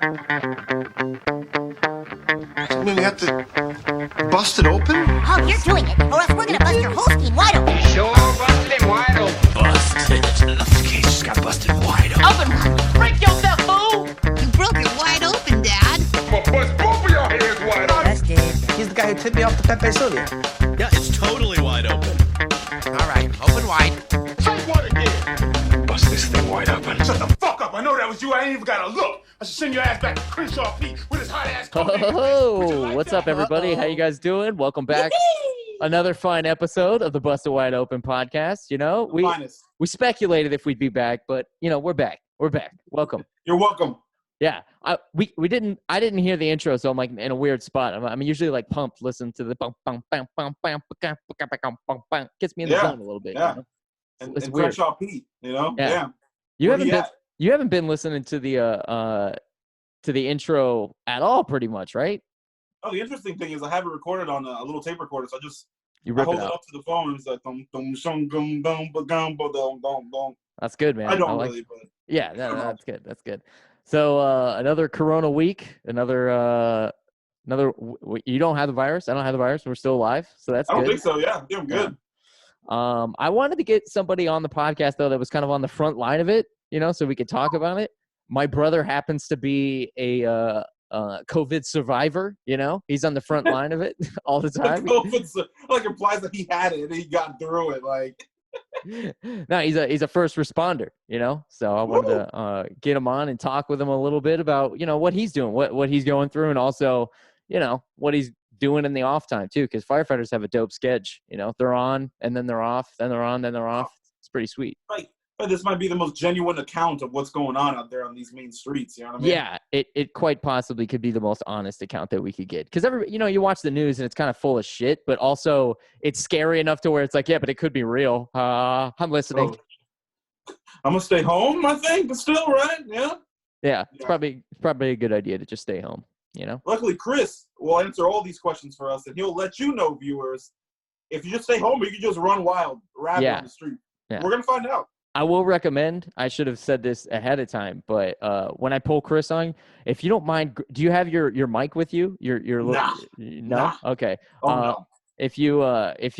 I mean, we have to bust it open? Oh, you're doing it, or else we're gonna bust your whole scheme wide open. Sure, busted him wide open. Busted. The case just got busted wide open. Break yourself, fool! You broke it wide open, Dad. But bust both of your hands wide open. Busted. He's the guy who tipped me off the Pepe Sulia. Yeah, it's totally wide open. All right, open wide. Say what again? Bust this thing wide open. Shut the fuck up. I know that was you. I ain't even gotta look. I should send your ass back to Crenshaw Pete with his hot ass coat. Oh, what's up, everybody? How you guys doing? Welcome back. Another fine episode of the Busted Wide Open podcast. You know, we speculated if we'd be back, but you know, we're back. We're back. Welcome. You're welcome. Yeah, I didn't hear the intro, so I'm like in a weird spot. I'm usually like pumped. Listen to the bum bum bum bum bum bum bum. Gets me in the zone a little bit. Yeah. You know? And weird. Crenshaw Pete, you know? Yeah. Yeah. You haven't been listening to the intro at all, pretty much, right? Oh, the interesting thing is I have it recorded on a little tape recorder, so You I rip hold it it out. up to the phone and it's like dum dum shum gum dum ba gum ba dum dum dum. That's good, man. I don't like, really, but yeah, that's good. That's good. So another Corona week. You don't have the virus. I don't have the virus. We're still alive, so that's I don't good. think so. Yeah, I'm good. I wanted to get somebody on the podcast though that was kind of on the front line of it, you know, so we could talk about it. My brother happens to be a COVID survivor. You know, he's on the front line of it all the time. Like implies that he had it and he got through it. Like, no, he's a first responder. You know, so I wanted to get him on and talk with him a little bit about what he's doing, what he's going through, and also what he's doing in the off time too, because firefighters have a dope schedule. You know, they're on and then they're off, then they're on, then they're off. It's pretty sweet. right. But this might be the most genuine account of what's going on out there on these main streets. You know what I mean? Yeah, it quite possibly could be the most honest account that we could get. Because you watch the news and it's kind of full of shit, but also it's scary enough to where it's like, yeah, but it could be real. I'm listening. So, I'm gonna stay home, I think, but still, right? Yeah. Yeah, it's probably a good idea to just stay home. You know. Luckily, Chris will answer all these questions for us, and he'll let you know, viewers, if you just stay home, or you can just run wild, rabbit on the street. Yeah. We're gonna find out. I will recommend, I should have said this ahead of time, but when I pull Chris on, if you don't mind, do you have your mic with you? Your little, no? Nah. Okay. No. If you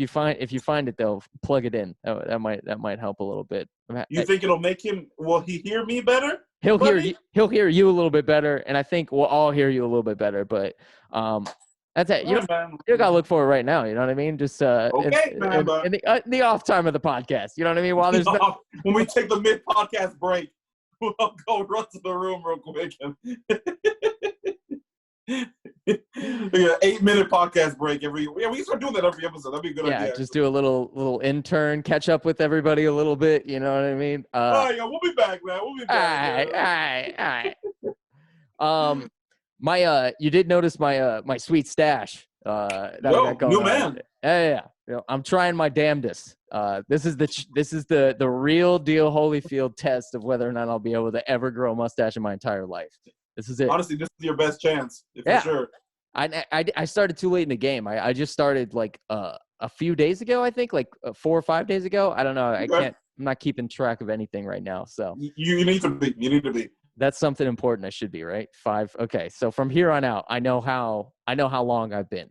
find it though, plug it in. That might help a little bit. You think it'll make him? Will he hear me better? He'll hear you a little bit better, and I think we'll all hear you a little bit better. But that's it. You don't gotta look for it right now. You know what I mean? Just in the off time of the podcast. You know what I mean? While there's when we take the mid podcast break, we'll go run to the room real quick. We got an 8-minute podcast break every. Yeah, we can start doing that every episode. That'd be a good idea. Yeah, just do a little intern, catch up with everybody a little bit. You know what I mean? Oh yeah, we'll be back, man. We'll be back. All right. You did notice my sweet stash. That I got going new on. man. Yeah. I'm trying my damnedest. This is the real deal Holyfield test of whether or not I'll be able to ever grow a mustache in my entire life. This is it. Honestly, this is your best chance, for sure. I started too late in the game. I just started like a few days ago, I think, like 4 or 5 days ago. I don't know. I'm not keeping track of anything right now. So you need to be. You need to be. That's something important. I should be, right? 5. Okay. So from here on out, I know how long I've been,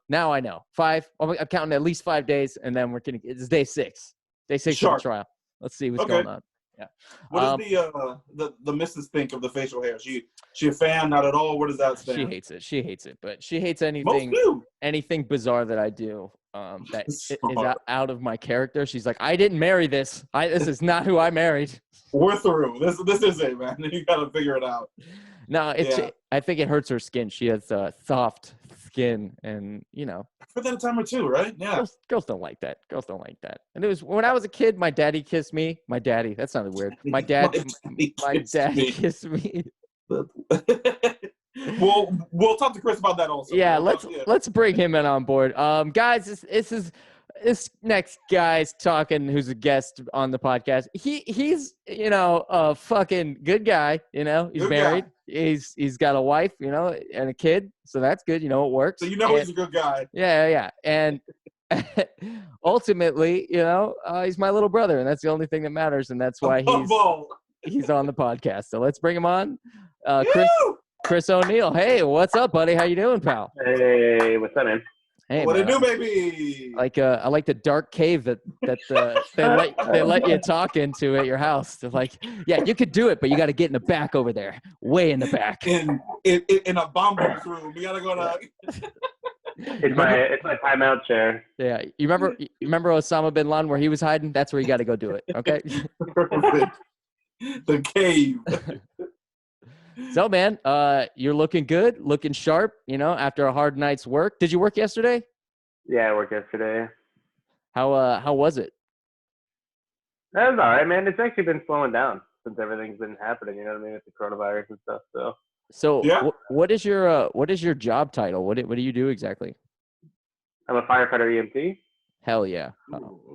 now I know 5. I'm counting at least 5 days, and then it's day 6 of the trial. Let's see what's going on. Yeah. What does the missus think of the facial hair? She a fan? Not at all. Where does that stand? She hates it, but she hates anything bizarre that I do that is out of my character. She's like, I didn't marry this. This is not who I married. We're through. This is it, man. You gotta figure it out. No, I think it hurts her skin. She has soft skin, and for that time or two, right? Yeah. Girls don't like that. And it was when I was a kid. My daddy kissed me. My daddy. That sounded weird. My dad kissed me. We'll talk to Chris about that also. Yeah, let's bring him in on board. Guys, this next guy's talking, who's a guest on the podcast. He's a fucking good guy. He's good married. Guy. He's got a wife, and a kid. So that's good. It works. So he's a good guy. Yeah. And ultimately, he's my little brother, and that's the only thing that matters, and that's why he's on the podcast. So let's bring him on. Chris O'Neill. Hey, what's up, buddy? How you doing, pal? Hey, what's up, man? Hey, What man. it do, baby? I like the dark cave that they let you talk into at your house. They're like, yeah, you could do it, but you got to get in the back over there, way in the back. In a bomb room. You gotta go to. It's my timeout chair. Yeah, you remember Osama bin Laden where he was hiding? That's where you got to go do it. Okay. The cave. So, man, you're looking good, looking sharp. You know, after a hard night's work. Did you work yesterday? Yeah, I worked yesterday. How was it? That was all right, man. It's actually been slowing down since everything's been happening. You know what I mean, with the coronavirus and stuff. So, yeah. What is your job title? What do you do exactly? I'm a firefighter EMT. Hell yeah.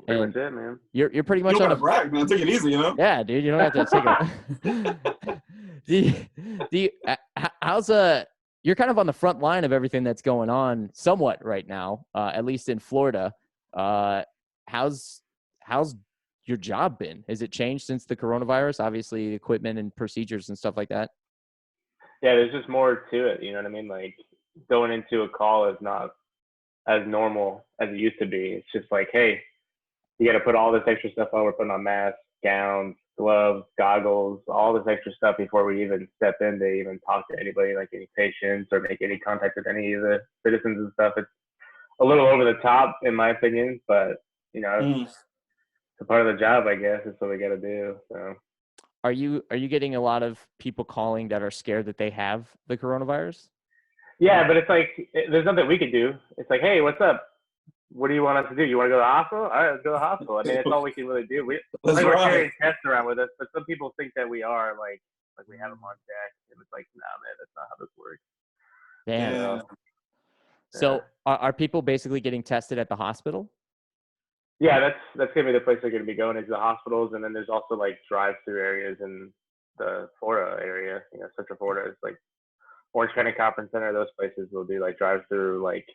Pretty much it, man. You're pretty much You don't on gotta brag, man. Take it easy, you know. Yeah, dude. You don't have to take it. How's you're kind of on the front line of everything that's going on somewhat right now, at least in Florida. How's your job been? Has it changed since the coronavirus? Obviously, equipment and procedures and stuff like that. Yeah, there's just more to it. You know what I mean? Like going into a call is not as normal as it used to be. It's just like, hey, you got to put all this extra stuff on. We're putting on masks, gowns, gloves, goggles, all this extra stuff before we even step in to even talk to anybody, like any patients or make any contact with any of the citizens and stuff. It's a little over the top, in my opinion, but you know, it's a part of the job, I guess. It's what we got to do. So, are you getting a lot of people calling that are scared that they have the coronavirus? Yeah, but it's like there's nothing we could do. It's like, hey, what's up? What do you want us to do? You want to go to the hospital? All right, let's go to the hospital. I mean, that's all we can really do. We're carrying tests around with us, but some people think that we are like we have them on deck, and it's like, nah, man, that's not how this works. Damn. Yeah. So, are people basically getting tested at the hospital? Yeah, that's gonna be the place they're gonna be going, is the hospitals, and then there's also like drive-through areas in the Florida area. You know, Central Florida is like Orange County Conference Center. Those places will do like drive-through, like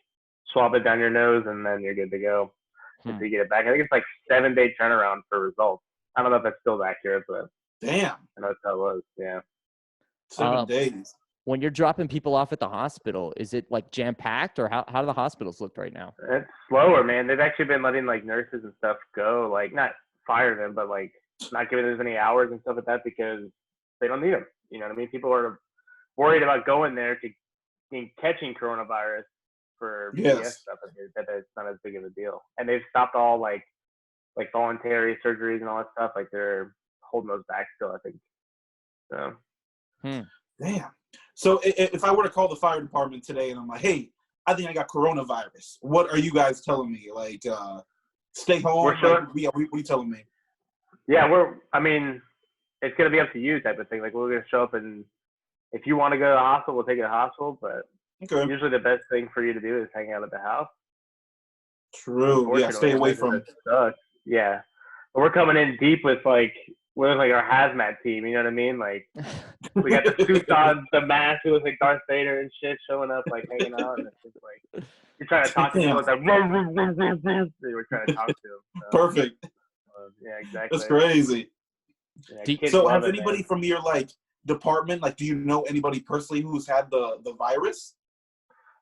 swab it down your nose, and then you're good to go until you get it back. I think it's like 7-day turnaround for results. I don't know if that's still accurate, but damn, I know that's how it was. Yeah, 7 days. When you're dropping people off at the hospital, is it like jam-packed, or how do the hospitals look right now? It's slower, man. They've actually been letting like nurses and stuff go, like not fire them, but like not giving them as many hours and stuff like that because they don't need them. You know what I mean? People are worried about going there to catching coronavirus for BS stuff, that it's not as big of a deal. And they've stopped all like voluntary surgeries and all that stuff. Like they're holding those back still, I think. So. Damn. So if I were to call the fire department today and I'm like, hey, I think I got coronavirus, what are you guys telling me? Like, stay home? We're sure. What are you telling me? Yeah, I mean, it's going to be up to you type of thing. Like, we're going to show up, and if you want to go to the hospital, we'll take you to the hospital. But usually the best thing for you to do is hang out at the house. True. Yeah, stay away from. Yeah. But we're coming in deep with we're like our hazmat team, you know what I mean? Like, we got the suits on, the mask, it was like Darth Vader and shit showing up, like hanging out, and it's just like you're trying to talk to people, it's like they were trying to talk to them. So. Perfect. Yeah, exactly. That's crazy. Yeah, so, have anybody from your department, do you know anybody personally who's had the virus?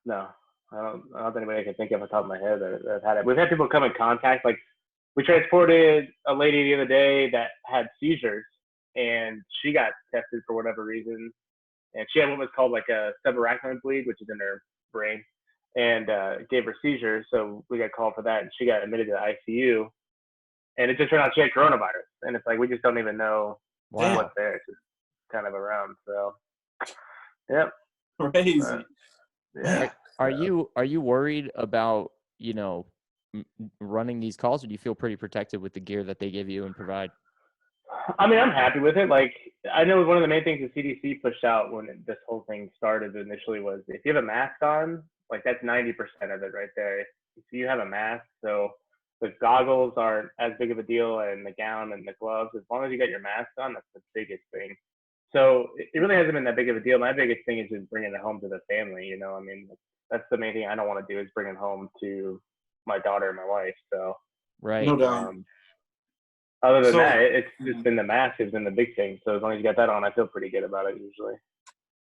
No, I don't know anybody I can think of off the top of my head that had it. We've had people come in contact, like. We transported a lady the other day that had seizures, and she got tested for whatever reason. And she had what was called like a subarachnoid bleed, which is in her brain, and gave her seizures. So we got called for that, and she got admitted to the ICU. And it just turned out she had coronavirus. And it's like we just don't even know what's there. It's just kind of around. So, yep. Crazy. Yeah. Are you worried about, running these calls, or do you feel pretty protected with the gear that they give you and provide? I mean, I'm happy with it. Like, I know one of the main things the CDC pushed out when this whole thing started initially was if you have a mask on, like that's 90% of it right there. If you have a mask, so the goggles aren't as big of a deal, and the gown and the gloves, as long as you got your mask on, that's the biggest thing. So it really hasn't been that big of a deal. My biggest thing is just bringing it home to the family. I mean, that's the main thing I don't want to do is bring it home to my daughter and my wife. So right. No doubt. Other than that, it's just been the mask has been the big thing. So as long as you got that on, I feel pretty good about it usually.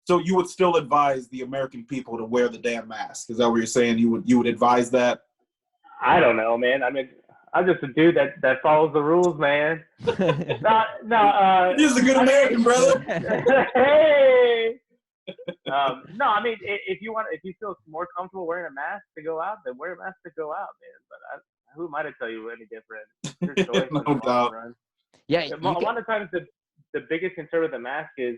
So you would still advise the American people to wear the damn mask? Is that what you're saying? You would advise that? I don't know, man. I mean, I'm just a dude that follows the rules, man. You're just a good American, brother. Hey. No, I mean, if you feel more comfortable wearing a mask to go out, then wear a mask to go out, man. But who am I to tell you any different? Your choice. No doubt. Yeah. A lot of times the biggest concern with the mask is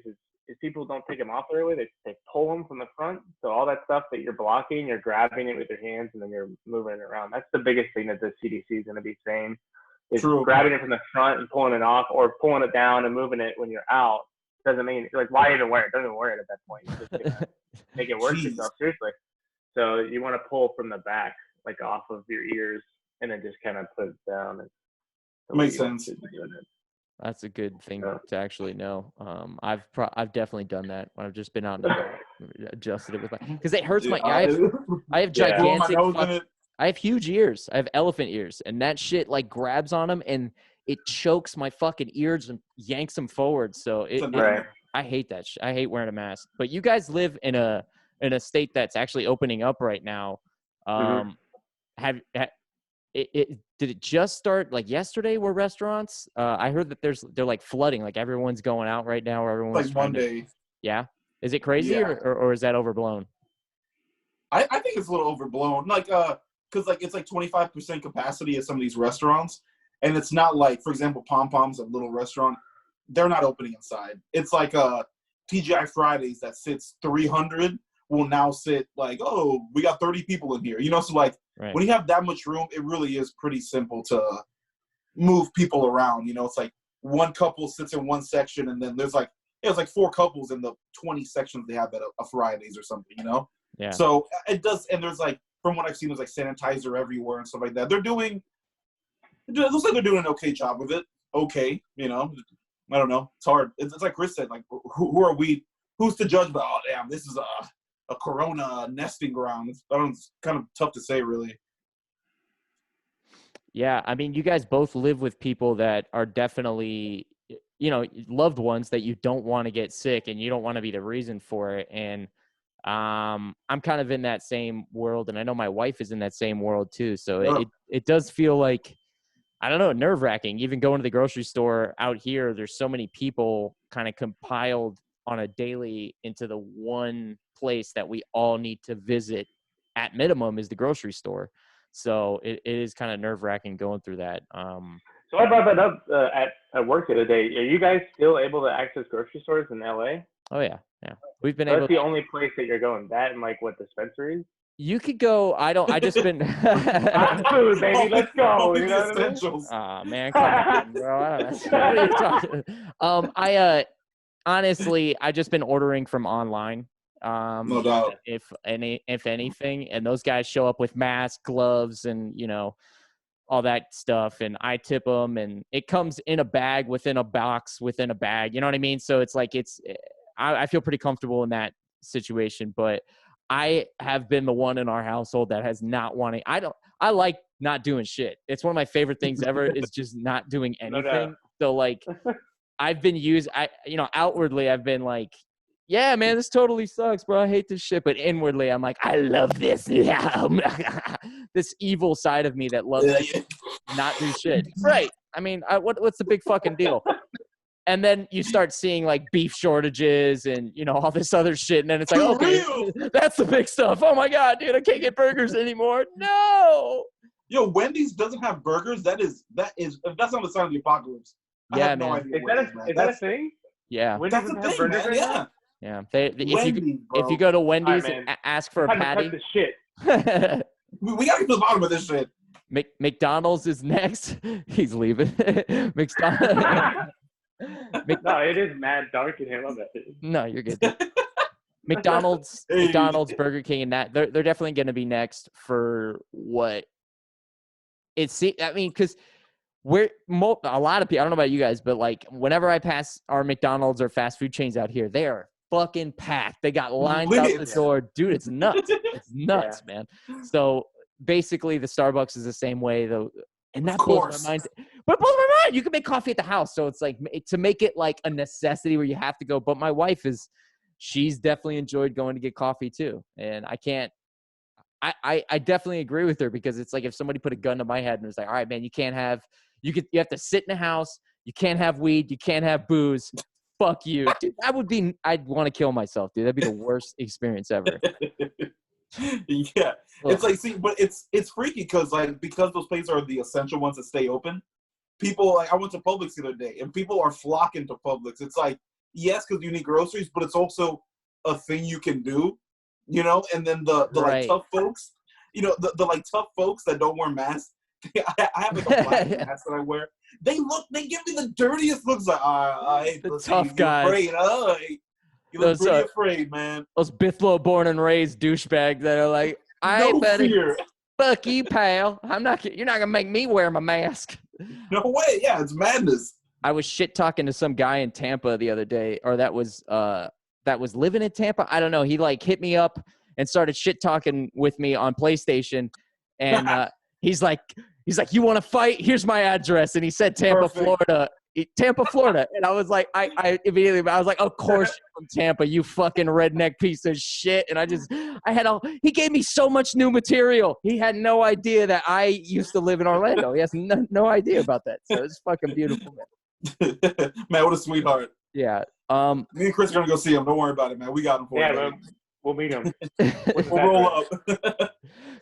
people don't take them off the right way. They pull them from the front. So all that stuff that you're blocking, you're grabbing it with your hands and then you're moving it around. That's the biggest thing that the CDC is going to be saying is grabbing it from the front and pulling it off, or pulling it down and moving it when you're out. Doesn't mean, like, why even wear it? Don't even wear it at that point. You're just gonna make it worse yourself, seriously. So you want to pull from the back, like off of your ears, and then just kind of put it down. Makes sense. That's a good thing to actually know. I've definitely done that when I've just been out and adjusted it with my, because it hurts my. I have gigantic. I have huge ears. I have elephant ears, and that shit like grabs on them and it chokes my fucking ears and yanks them forward. So I hate that. I hate wearing a mask. But you guys live in a state that's actually opening up right now. Did it just start like yesterday? Were restaurants? I heard that they're like flooding. Like everyone's going out right now, or everyone's like Monday. Yeah, is it crazy or is that overblown? I think it's a little overblown. Like because like it's like 25% capacity at some of these restaurants, and it's not like, for example, Pom Pom's, a little restaurant, they're not opening inside. It's like TGI Fridays that sits 300 will now sit like, oh, we got 30 people in here. You know, so like. Right. When you have that much room, it really is pretty simple to move people around. You know, it's like one couple sits in one section, and then there's like 4 couples in the 20 sections they have at a Fridays or something. You know, So it does, and there's like, from what I've seen, there's like sanitizer everywhere and stuff like that. It looks like they're doing an okay job with it. Okay, you know, I don't know. It's hard. It's like Chris said, like, who are we? Who's to judge? But oh damn, this is a corona nesting ground. It's kind of tough to say, really. Yeah, I mean, you guys both live with people that are definitely, you know, loved ones that you don't want to get sick and you don't want to be the reason for it. And I'm kind of in that same world, and I know my wife is in that same world too. So it does feel like, I don't know, nerve-wracking. Even going to the grocery store out here, there's so many people kind of compiled on a daily into the one place that we all need to visit at minimum is the grocery store. So it is kind of nerve-wracking going through that. So I brought that up at work the other day. Are you guys still able to access grocery stores in LA? Oh yeah. We've been That's able. The only place that you're going. That and like what, dispensaries? You could go. I just been. Food, baby. Let's go. You know what I mean? Oh man, come on, bro. I don't know. What are you talking? Honestly, I just been ordering from online. No doubt. If anything, and those guys show up with masks, gloves, and you know, all that stuff, and I tip them, and it comes in a bag within a box within a bag. You know what I mean? So it's like I feel pretty comfortable in that situation, but I have been the one in our household that has not wanting. I like not doing shit. It's one of my favorite things ever is just not doing anything. So like, I've been outwardly I've been like, yeah, man, this totally sucks, bro. I hate this shit. But inwardly, I'm like, I love this. This evil side of me that loves to not do shit. Right. I mean, what's the big fucking deal? And then you start seeing like beef shortages and, you know, all this other shit. And then it's like, okay, that's the big stuff. Oh my God, dude, I can't get burgers anymore. No. Yo, Wendy's doesn't have burgers. That's not the sign of the apocalypse. Yeah, I have man. no idea. Is that a thing? Yeah. That's the thing, man. Yeah. Yeah. If you go to Wendy's right, and ask for a patty. The shit. we got to get to the bottom of this shit. McDonald's is next. He's leaving. McDonald's. No, it is mad dark in here. I love that. No, you're good. McDonald's, Burger King, and that they're definitely going to be next for what it's. I mean, because a lot of people. I don't know about you guys, but like whenever I pass our McDonald's or fast food chains out here, they are fucking packed. They got lines out the door, dude. It's nuts. It's nuts, man. So basically, the Starbucks is the same way, though. And that blows my mind. But it blows my mind. You can make coffee at the house. So it's like to make it like a necessity where you have to go. But my wife is she's definitely enjoyed going to get coffee too. And I definitely agree with her, because it's like if somebody put a gun to my head and was like, all right, man, you have to sit in a house. You can't have weed. You can't have booze. Fuck you. Dude, I'd want to kill myself, dude. That'd be the worst experience ever. Yeah. It's like, see, but it's freaky because those places are the essential ones that stay open. People, like, I went to Publix the other day and people are flocking to Publix. It's like, yes, because you need groceries, but it's also a thing you can do, you know? And then the Right. like tough folks, you know, the like tough folks that don't wear masks. I have like a black mask that I wear. They give me the dirtiest looks. Like, the tough guys. Afraid, you look pretty afraid, man. Those Bithlo born and raised douchebags that are like, No fear. Fuck you, pal. You're not gonna make me wear my mask. No way. Yeah, it's madness. I was shit talking to some guy in Tampa the other day, or that was living in Tampa. I don't know. He like hit me up and started shit talking with me on PlayStation, and he's like, you want to fight? Here's my address, and he said Tampa, Florida. Tampa, Florida. And I was like, I immediately, I was like, of course you're from Tampa, you fucking redneck piece of shit. And he gave me so much new material. He had no idea that I used to live in Orlando. He has no idea about that. So it's fucking beautiful, man. Man, what a sweetheart. Yeah. Me and Chris are going to go see him. Don't worry about it, man. We got him for you. Yeah, we'll meet him. We'll roll up.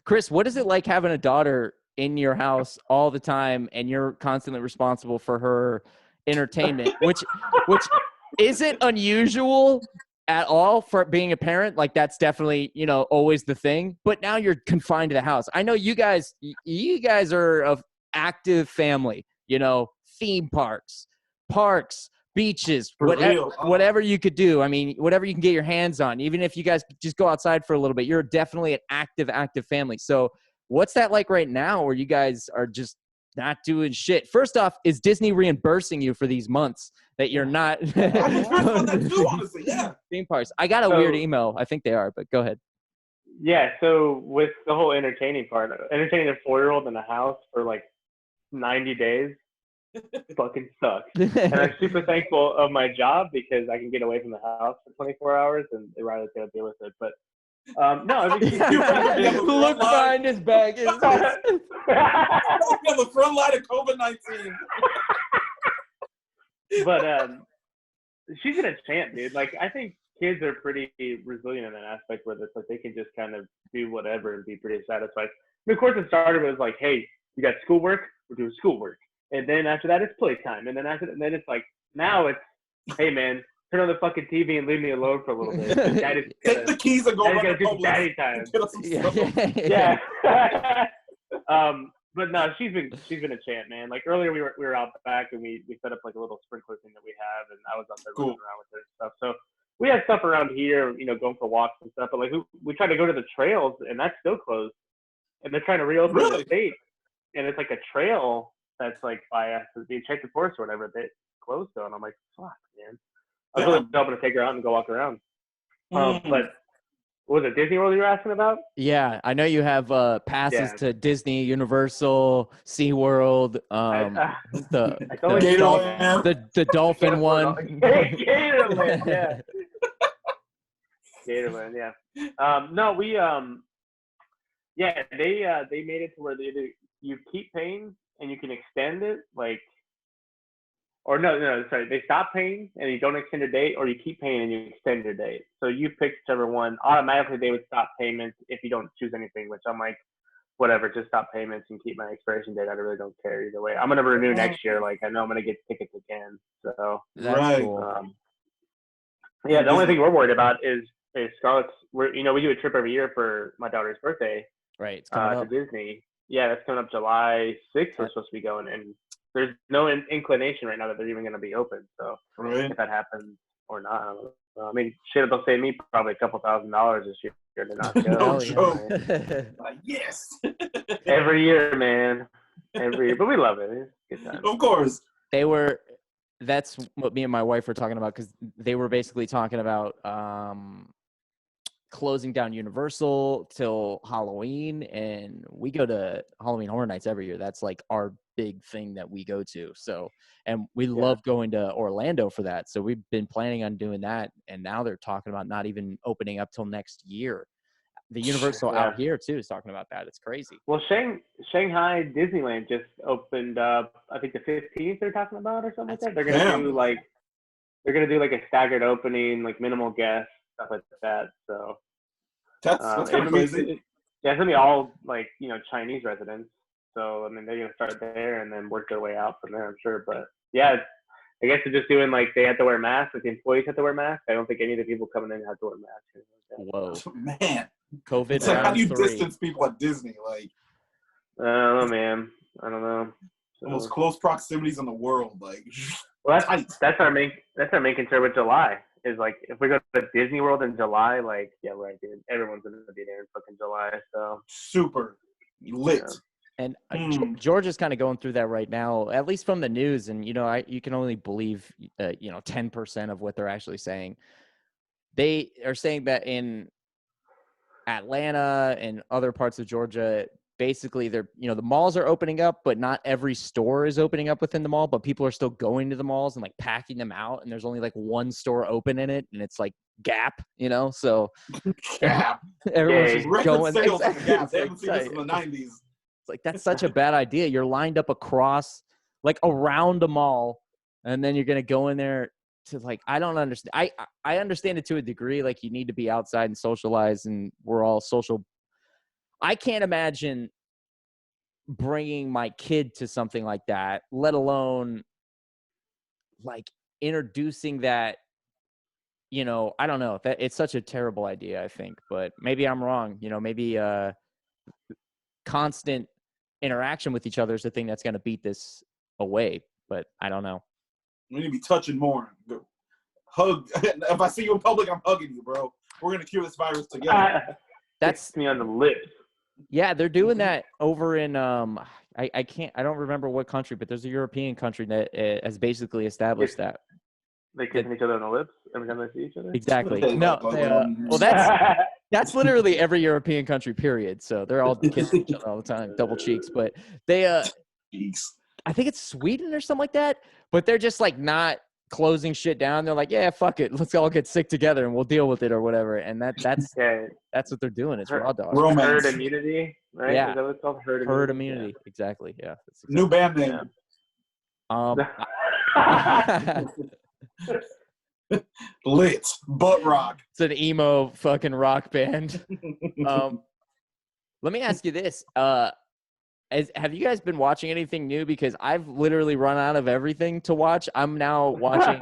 Chris, what is it like having a daughter in your house all the time and you're constantly responsible for her entertainment, which isn't unusual at all for being a parent? Like, that's definitely, you know, always the thing, but now you're confined to the house. I know you guys are an active family, you know, theme parks, beaches, whatever you could do. I mean, whatever you can get your hands on, even if you guys just go outside for a little bit, you're definitely an active family. So what's that like right now where you guys are just not doing shit? First off, is Disney reimbursing you for these months that you're not? Honestly, yeah. Theme parks. I got a weird email. I think they are, but go ahead. Yeah, so with the whole entertaining part, entertaining a 4-year-old in a house for like 90 days fucking sucks. And I'm super thankful of my job because I can get away from the house for 24 hours and they'd rather deal with it. But no, look behind his back. On the front line of COVID-19. But she's an enchant, dude. Like, I think kids are pretty resilient in that aspect where it's like they can just kind of do whatever and be pretty satisfied. And of course, it started with like, hey, you got schoolwork, we're doing schoolwork, and then after that, it's playtime, and then it's like now it's, hey man, turn on the fucking TV and leave me alone for a little bit. Take the keys and go run to do daddy time. Yeah. But no, she's been a champ, man. Like earlier, we were out back and we set up like a little sprinkler thing that we have, and I was out there running around with her and stuff. So we have stuff around here, you know, going for walks and stuff. But like we tried to go to the trails, and that's still closed. And they're trying to reopen the state, and it's like a trail that's like by us, being checked forest or whatever. They closed though, and I'm like, fuck, man. I was really hoping to take her out and go walk around. But what was it, Disney World you were asking about? Yeah, I know you have passes to Disney, Universal, SeaWorld, the dolphin one. Gatorland, yeah. Gatorland, yeah. No, we they made it to where you keep paying and you can extend it, like, or sorry, they stop paying and you don't extend your date, or you keep paying and you extend your date. So you pick whichever one. Automatically, they would stop payments if you don't choose anything, which I'm like, whatever, just stop payments and keep my expiration date. I really don't care either way. I'm going to renew next year. Like, I know I'm going to get tickets again. So, that's cool. Yeah, the only thing we're worried about is Scarlett's, we do a trip every year for my daughter's birthday. Right. It's coming up. To Disney. Yeah, that's coming up July 6th. We're supposed to be going, and there's no inclination right now that they're even going to be open. So if that happens or not, I don't know. I mean, shit, they'll save me probably a couple $1,000s this year to not go. No joke. Yes. Every year, man. Every year. But we love it. It's a good time. Of course. That's what me and my wife were talking about, because they were basically talking about closing down Universal till Halloween, and we go to Halloween Horror Nights every year. That's like our big thing that we go to. So, and we love going to Orlando for that. So we've been planning on doing that. And now they're talking about not even opening up till next year. The Universal out here too is talking about that. It's crazy. Well, Shanghai Disneyland just opened up. I think the 15th they're talking about or something like that. They're gonna do like a staggered opening, like minimal guests, stuff like that. So that's kind of crazy. It's gonna be all like Chinese residents. So I mean they're gonna start there and then work their way out from there, I'm sure. But yeah, I guess they're just doing like they have to wear masks. Like the employees have to wear masks. I don't think any of the people coming in have to wear masks. Whoa, man. COVID. It's like, how do you distance people at Disney? Like, I don't know, man. I don't know. The most close proximities in the world. Like, well, that's our main concern with July. Is like if we go to Disney World in July, like right, dude, everyone's gonna be there in fucking July. So super lit. Yeah. And Georgia's kind of going through that right now, at least from the news. And you can only believe 10% of what they're actually saying. They are saying that in Atlanta and other parts of Georgia, basically they're the malls are opening up, but not every store is opening up within the mall, but people are still going to the malls and like packing them out, and there's only like one store open in it, and it's like Gap, so Gap. Everyone's just going. Sales exactly. Gap. They haven't seen this in the 90s. It's like that's such a bad idea. You're lined up across like around a mall, and then you're gonna go in there to like, I don't understand. I understand it to a degree. Like you need to be outside and socialize, and we're all social. I can't imagine bringing my kid to something like that, let alone like introducing that. I don't know. That it's such a terrible idea, I think, but maybe I'm wrong. Maybe constant interaction with each other is the thing that's going to beat this away, but I don't know. We need to be touching more. Hug. If I see you in public, I'm hugging you, bro. We're gonna cure this virus together. That's me on the lips. Yeah, they're doing that over in I don't remember what country, but there's a European country that has basically established that. They kissing each other on the lips every time they see each other. Exactly. No, well that's literally every European country. Period. So they're all kissing each other all the time, double cheeks. But they I think it's Sweden or something like that, but they're just like not closing shit down. They're like, yeah, fuck it. Let's all get sick together and we'll deal with it or whatever. And that's what they're doing. It's raw dog. Herd immunity, right? Yeah. Is that what it's called? Herd immunity. Yeah. Exactly. Yeah. New band name. Lit. Butt rock. It's an emo fucking rock band. Let me ask you this. Have you guys been watching anything new? Because I've literally run out of everything to watch. I'm now watching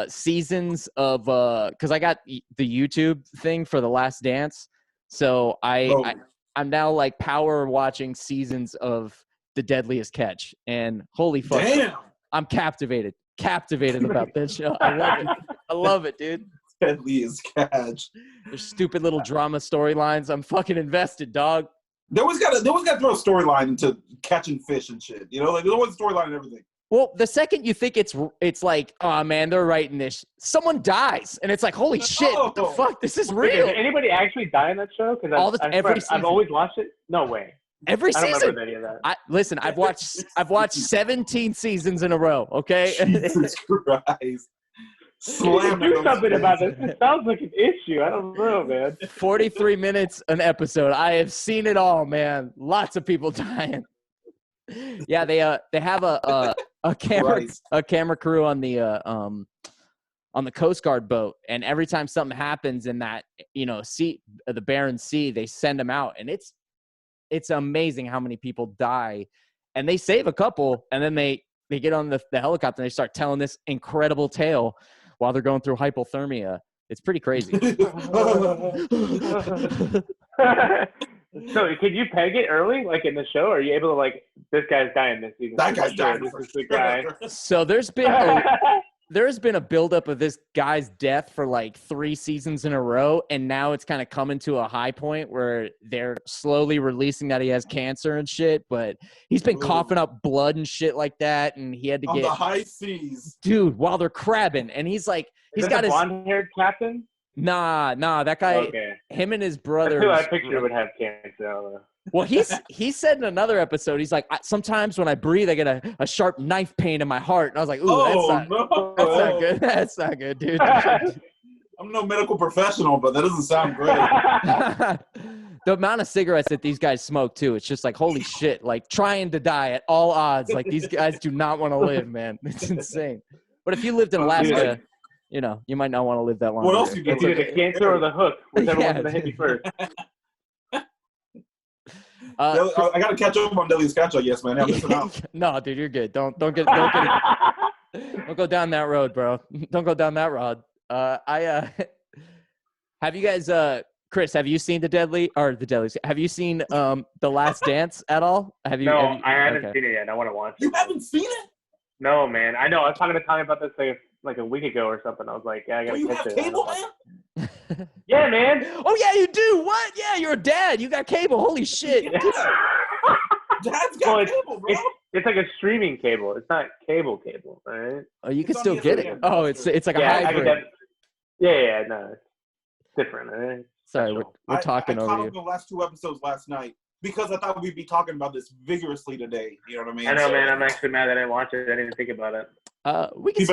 seasons of because I got the YouTube thing for The Last Dance. So I'm now like power watching seasons of The Deadliest Catch. And holy fuck. Damn. I'm captivated about this show. I love it, dude. Deadliest Catch. There's stupid little drama storylines. I'm fucking invested, dog. They always got to throw a storyline into catching fish and shit. Like there's always a storyline and everything. Well, the second you think it's like, oh man, they're writing this, someone dies, and it's like, holy shit, what the fuck? This is real. Did anybody actually die in that show? Because I've always watched it. No way. Every season. I don't remember any of that. Listen, I've watched 17 seasons in a row. Okay. Jesus Christ. Do something about this. It sounds like an issue. I don't know, man. 43 minutes an episode. I have seen it all, man. Lots of people dying. Yeah, they have a camera crew on the Coast Guard boat, and every time something happens in that sea, the Barents Sea, they send them out, and it's amazing how many people die, and they save a couple, and then they get on the helicopter and they start telling this incredible tale while they're going through hypothermia. It's pretty crazy. So, can you peg it early, like in the show? Or are you able to like, this guy's dying this season? That guy's dying. This is the guy. So there's been a buildup of this guy's death for like 3 seasons in a row, and now it's kind of coming to a high point where they're slowly releasing that he has cancer and shit. But he's been coughing up blood and shit like that, and he had to get on the high seas, dude, while they're crabbing, and he's got his blonde-haired captain. Nah, that guy. Okay. Him and his brother. That's who I pictured would have cancer. Well, he said in another episode, he's like, sometimes when I breathe, I get a sharp knife pain in my heart. And I was like, ooh, that's not good. That's not good, dude. I'm no medical professional, but that doesn't sound great. The amount of cigarettes that these guys smoke, too, it's just like, holy shit, like trying to die at all odds. Like, these guys do not want to live, man. It's insane. But if you lived in Alaska, you know, you might not want to live that long. What else you It's either the cancer or the hook, whichever one's gonna hit me first. I got to catch up on Deli's catch-up, yes, man. I'm missing out. No, dude, you're good. Don't go down that road, bro. Don't go down that road. Have you guys, Chris, have you seen have you seen The Last Dance at all? I haven't seen it yet. I want to watch it. You haven't seen it? No, man. I know. I was talking to Tommy about this like a week ago or something. I was like, yeah, I gotta catch it. Cable, man? Yeah, man. Oh yeah, you do. What? Yeah, you're a dad. You got cable. Holy shit. Dad's got cable, bro. It's like a streaming cable. It's not cable, right? Oh, you can still get it. Oh, it's like a hybrid. Yeah, no, it's different. Right? Sorry, we're talking I over caught you. up the last 2 episodes last night because I thought we'd be talking about this vigorously today. You know what I mean? I know, man. I'm actually mad that I didn't watch it. I didn't think about it. We can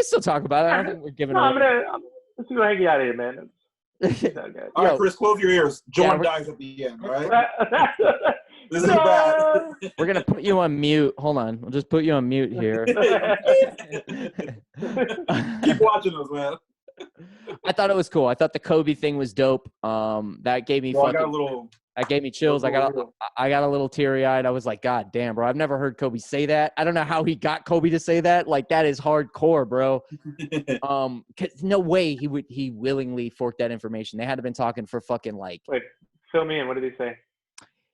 still talk about it. I don't think we're giving I'm let's go hang out of here, man. All right, Chris, close your ears. Jordan dies at the end, right? This is bad. We're going to put you on mute. Hold on. We'll just put you on mute here. Keep watching us, man. I thought it was cool. I thought the Kobe thing was dope. That gave me that gave me chills. I got a little teary-eyed. I was like, God damn, bro. I've never heard Kobe say that. I don't know how he got Kobe to say that. Like, that is hardcore, bro. 'Cause no way he willingly forked that information. They had to been talking for fucking like. Wait, fill me in. What did he say?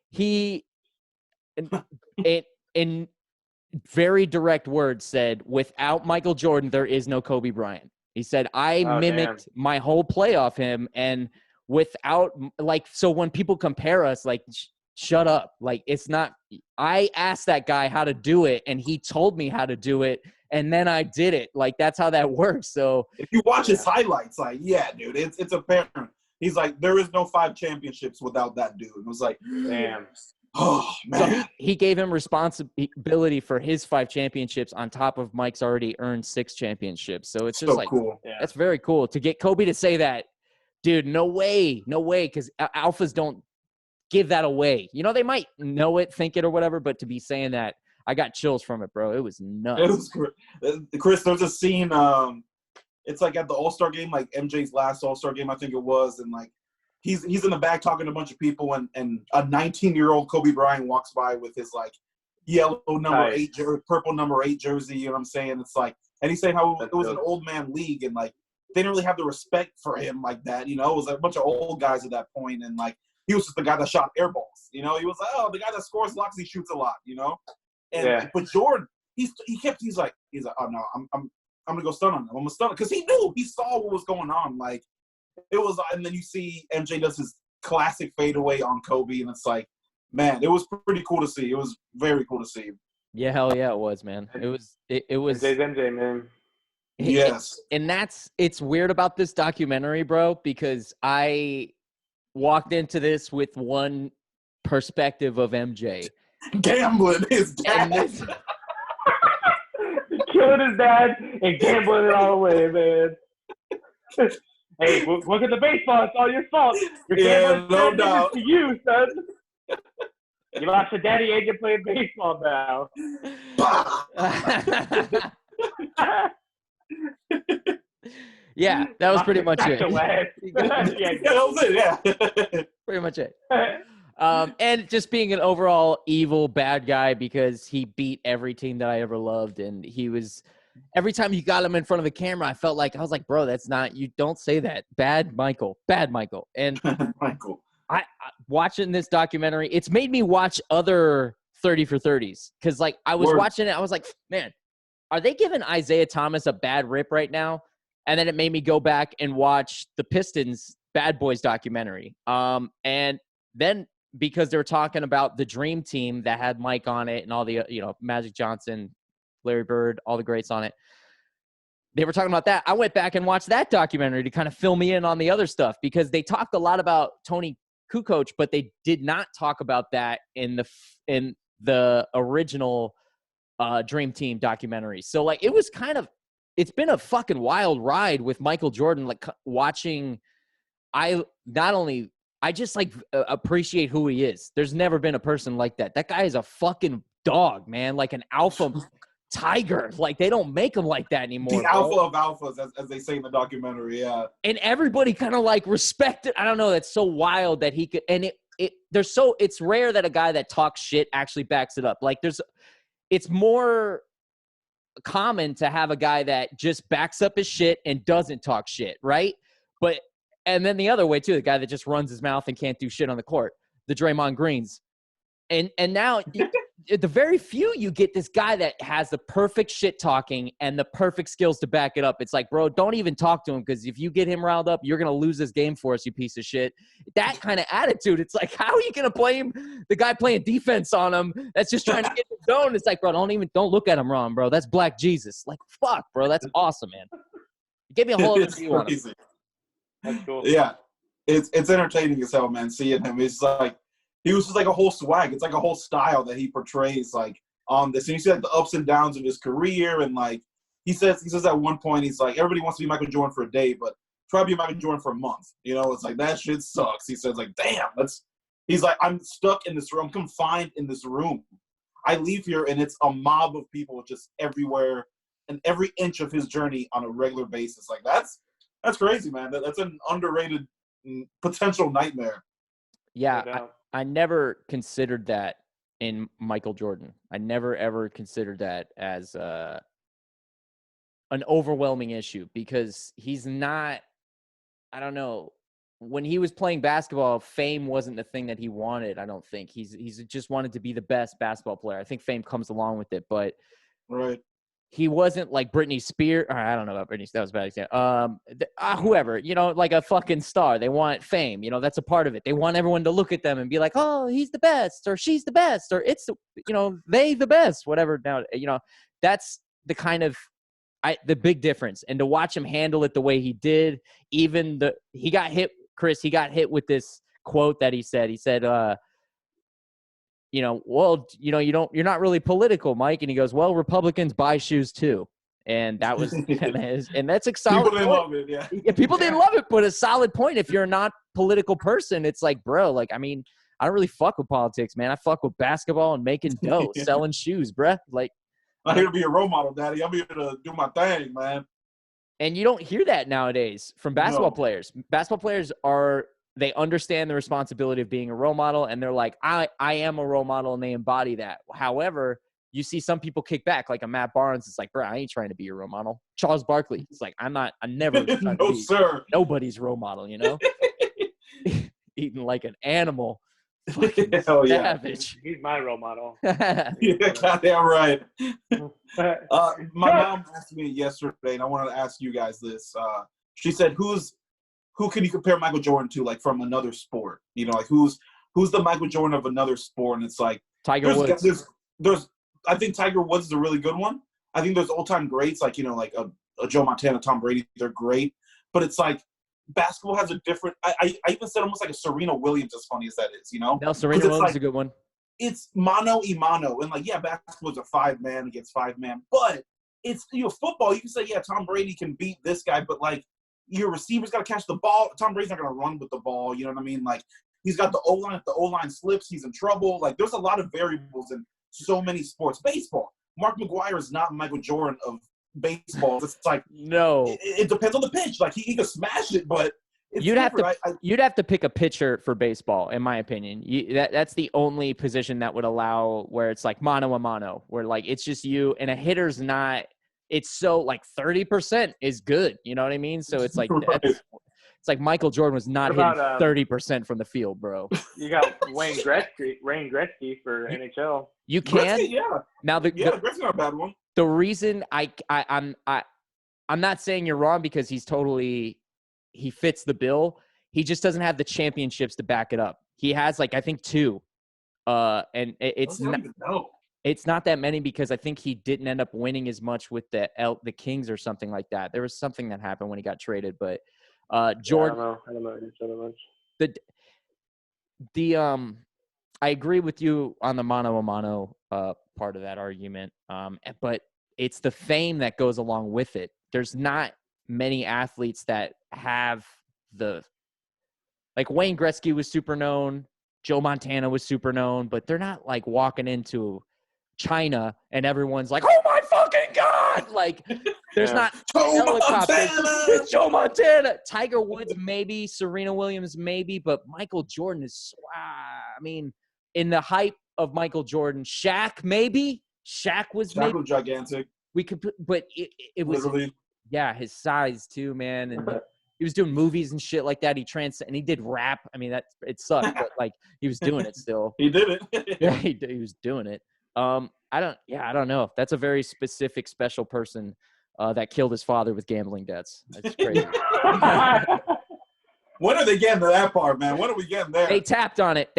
He, in very direct words, said, without Michael Jordan, there is no Kobe Bryant. He said, I mimicked my whole play off him, and without, like, so when people compare us, like, shut up. Like, it's not, I asked that guy how to do it, and he told me how to do it, and then I did it. Like, that's how that works. So if you watch his highlights, like, yeah, dude, it's apparent. He's like, there is no 5 championships without that dude. It was like, damn. Oh, man. So he gave him responsibility for his 5 championships on top of Mike's already earned 6 championships. So it's just so like, cool. That's very cool. To get Kobe to say that, dude, no way, because alphas don't give that away. You know, they might know it, think it, or whatever, but to be saying that, I got chills from it, bro. It was nuts. It was great. Chris, there's a scene, it's like at the All-Star game, like MJ's last All-Star game, I think it was, and like, he's in the back talking to a bunch of people, and a 19-year-old Kobe Bryant walks by with his like yellow number 8 purple number 8 jersey. You know what I'm saying? It's like, and he's saying how it was an old man league, and like they didn't really have the respect for him like that. You know, it was like a bunch of old guys at that point, and like he was just the guy that shot air balls. You know, he was like, oh, the guy that scores blocks, he shoots a lot. You know, and but Jordan, he's like, oh no, I'm gonna go stun on him. I'm gonna stun him because he saw what was going on. Like, it was, and then you see MJ does his classic fadeaway on Kobe, and it's like, man, it was pretty cool to see. It was very cool to see. Yeah, hell yeah, it was, man. It was. MJ's MJ, man. Yes. And it's weird about this documentary, bro, because I walked into this with one perspective of MJ. Gambling his dad. Killing his dad and gambling it all away, man. Hey, look at the baseball. It's all your fault. You're gambling no doubt. To you, son. You lost your daddy and you're playing baseball now. Yeah, that was pretty much it. That was it, yeah. Pretty much it. And just being an overall evil bad guy because he beat every team that I ever loved, and he was every time you got him in front of the camera, I was like, bro, that's not, you don't say that. Bad Michael. And Michael. I watching this documentary, it's made me watch other 30 for 30s because like I was watching it, I was like, man, are they giving Isaiah Thomas a bad rip right now? And then it made me go back and watch the Pistons Bad Boys documentary. And then because they were talking about the Dream Team that had Mike on it and all the, Magic Johnson, Larry Bird, all the greats on it. They were talking about that. I went back and watched that documentary to kind of fill me in on the other stuff because they talked a lot about Tony Kukoc, but they did not talk about that in the original Dream Team documentary. So like it was kind of, it's been a fucking wild ride with Michael Jordan. Like watching, I just like appreciate who he is. There's never been a person like that. That guy is a fucking dog, man. Like an alpha tiger. Like they don't make him like that anymore. The alpha of alphas, as they say in the documentary. Yeah. And everybody kind of like respected. I don't know. That's so wild that he could. And it's rare that a guy that talks shit actually backs it up. Like it's more common to have a guy that just backs up his shit and doesn't talk shit, right? And then the other way too, the guy that just runs his mouth and can't do shit on the court, the Draymond Greens. And now the very few you get this guy that has the perfect shit talking and the perfect skills to back it up. It's like, bro, don't even talk to him, because if you get him riled up, you're gonna lose this game for us, you piece of shit. That kind of attitude. It's like, how are you gonna blame the guy playing defense on him that's just trying to get in the zone? It's like, bro, don't look at him wrong, bro. That's Black Jesus. Like, fuck, bro. That's awesome, man. Give me a whole other view on him. That's cool. Yeah, it's entertaining as hell, man. Seeing him, it's like he was just like a whole swag. It's like a whole style that he portrays, like on this. And you see like the ups and downs of his career, and like he says at one point, he's like, everybody wants to be Michael Jordan for a day, but try to be Michael Jordan for a month. You know, it's like that shit sucks. He says like, damn, he's like, I'm stuck in this room, I'm confined in this room. I leave here and it's a mob of people just everywhere, and every inch of his journey on a regular basis. Like that's crazy, man. That's an underrated potential nightmare. Yeah, I never considered that in Michael Jordan. I never, ever considered that as an overwhelming issue, because he's not, I don't know, when he was playing basketball, fame wasn't the thing that he wanted, I don't think. He's just wanted to be the best basketball player. I think fame comes along with it, but right. He wasn't like Britney Spears. Or I don't know about Britney. That was a bad example. Whoever, like a fucking star. They want fame. That's a part of it. They want everyone to look at them and be like, oh, he's the best, or she's the best, or it's, they the best, whatever. Now, that's the kind of the big difference. And to watch him handle it the way he did, he got hit with this quote that he said. He said, well, you're not really political, Mike. And he goes, well, Republicans buy shoes too. And that was, and that's a solid People didn't love it, yeah. People didn't love it, but a solid point. If you're a not political person, it's like, bro, like, I mean, I don't really fuck with politics, man. I fuck with basketball and making dough, selling shoes, bruh. Like, I'm here to be a role model, daddy. I'm here to do my thing, man. And you don't hear that nowadays from basketball players. Basketball players they understand the responsibility of being a role model, and they're like, I am a role model, and they embody that. However, you see some people kick back, like a Matt Barnes. It's like, bro, I ain't trying to be your role model. Charles Barkley. It's like, I'm never trying to be sir. Nobody's role model, Eating like an animal. Fucking hell yeah. Savage. He's my role model. Yeah, goddamn right. My mom asked me yesterday, and I wanted to ask you guys this. She said, who can you compare Michael Jordan to, like, from another sport? Like who's the Michael Jordan of another sport? And it's like Tiger Woods. There's I think Tiger Woods is a really good one. I think there's all-time greats, like, like a Joe Montana, Tom Brady. They're great. But it's like basketball has a different – I even said almost like a Serena Williams, as funny as that is, No, Serena Williams is a good one. It's mano y mano. And, like, yeah, basketball's a 5-man against 5-man. But it's football. You can say, yeah, Tom Brady can beat this guy, but, like, your receiver's got to catch the ball. Tom Brady's not going to run with the ball. You know what I mean? Like, he's got the O-line. If the O-line slips, he's in trouble. Like, there's a lot of variables in so many sports. Baseball. Mark McGwire is not Michael Jordan of baseball. It's like, no. It depends on the pitch. Like, he can smash it, but it's you'd have to pick a pitcher for baseball, in my opinion. That's the only position that would allow where it's like mano a mano, where, like, it's just you, and a hitter's not – it's so, like, 30% is good. You know what I mean? So it's like right. It's like Michael Jordan was not hitting 30% from the field, bro. You got Wayne Gretzky for NHL. You can. Gretzky, yeah. Now Gretzky's not a bad one. The reason I'm not saying you're wrong, because he fits the bill. He just doesn't have the championships to back it up. He has, like, I think 2. And it's not. It's not that many, because I think he didn't end up winning as much with the Kings or something like that. There was something that happened when he got traded, but Jordan. I don't know so much. I agree with you on the mano a mano part of that argument. But it's the fame that goes along with it. There's not many athletes that have like Wayne Gretzky was super known, Joe Montana was super known, but they're not like walking into China and everyone's like, oh my fucking God. Like there's not helicopters. Joe Montana. Tiger Woods, maybe. Serena Williams, maybe. But Michael Jordan is, I mean, in the hype of Michael Jordan, Shaq, maybe. Shaq was gigantic. We could, but it was, literally. Yeah, his size too, man. And he was doing movies and shit like that. And he did rap. I mean, it sucked, but like he was doing it still. He did it. Yeah, he was doing it. I don't know. That's a very specific, special person that killed his father with gambling debts. That's crazy. When are they getting to that part, man? When are we getting there? They tapped on it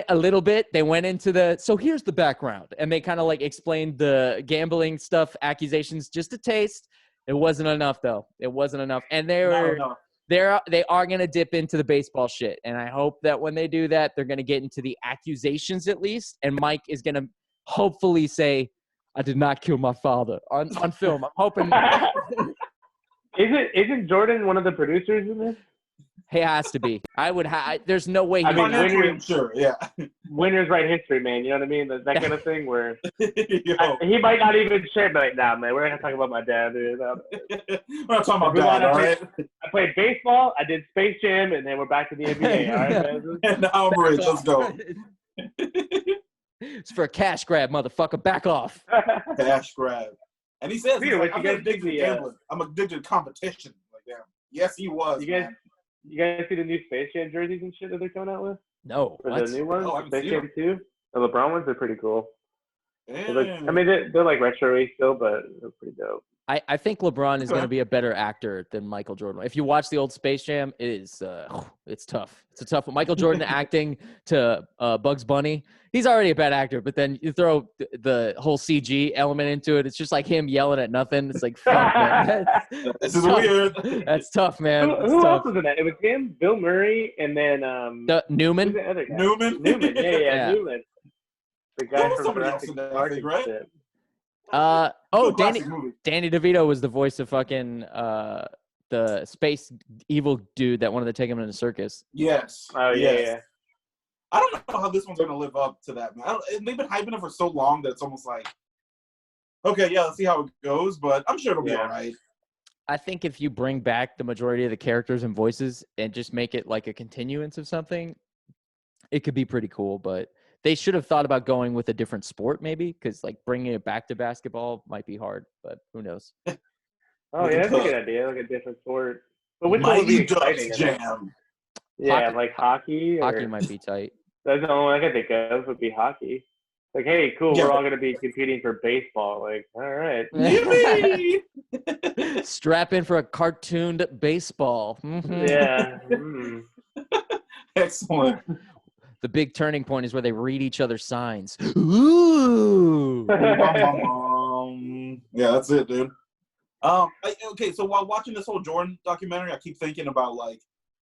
a little bit. They went into so here's the background. And they kind of like explained the gambling stuff, accusations, just a taste. It wasn't enough, though. It wasn't enough. And they are going to dip into the baseball shit. And I hope that when they do that, they're going to get into the accusations at least. And Mike is going to hopefully say, I did not kill my father on film. I'm hoping. Isn't Jordan one of the producers in this? He has to be. There's no way. Sure, yeah. Winners write history, man. You know what I mean? That kind of thing where he might not even share, but like, nah, man, we're not gonna talk about my dad, dude. We're not talking about dad, all right? I played baseball. I did Space Jam, and then we're back to the NBA. All right, man. And now I'm rich. Let's go. It's for a cash grab, motherfucker. Back off. Cash grab. And he says, I'm addicted to gambling. I'm addicted to competition. Like, damn. Yes, he was. You guys see the new Space Jam jerseys and shit that they're coming out with? No. For the new ones? Space Jam 2? The LeBron ones are pretty cool. They're like retro-y still, but they're pretty dope. I think LeBron is going to be a better actor than Michael Jordan. If you watch the old Space Jam, it's tough. It's a tough one. Michael Jordan acting to Bugs Bunny. He's already a bad actor, but then you throw the whole CG element into it. It's just like him yelling at nothing. It's like, fuck, man. This is weird. That's tough, man. Who else was in that? It was him, Bill Murray, and then Newman. Who's the other guy? Newman. Yeah, Newman. The guy from Jurassic Park, right? Danny DeVito was the voice of fucking the space evil dude that wanted to take him in a circus. Yes. Oh yeah. I don't know how this one's gonna live up to that, man. They've been hyping it for so long that it's almost like, okay, yeah, let's see how it goes, but I'm sure it'll be all right. I think if you bring back the majority of the characters and voices and just make it like a continuance of something, it could be pretty cool, but they should have thought about going with a different sport, maybe, because like bringing it back to basketball might be hard, but who knows? Oh yeah, that's a good idea, like a different sport. But which one would be exciting? Jam. Yeah, like hockey. Hockey might be tight. That's the only one I can think of would be hockey. Like, hey, cool, we're all going to be competing for baseball. Like, all right. Strap in for a cartooned baseball. Mm-hmm. Yeah. Excellent. The big turning point is where they read each other's signs. Ooh. Yeah, that's it, dude. Okay, so while watching this whole Jordan documentary, I keep thinking about like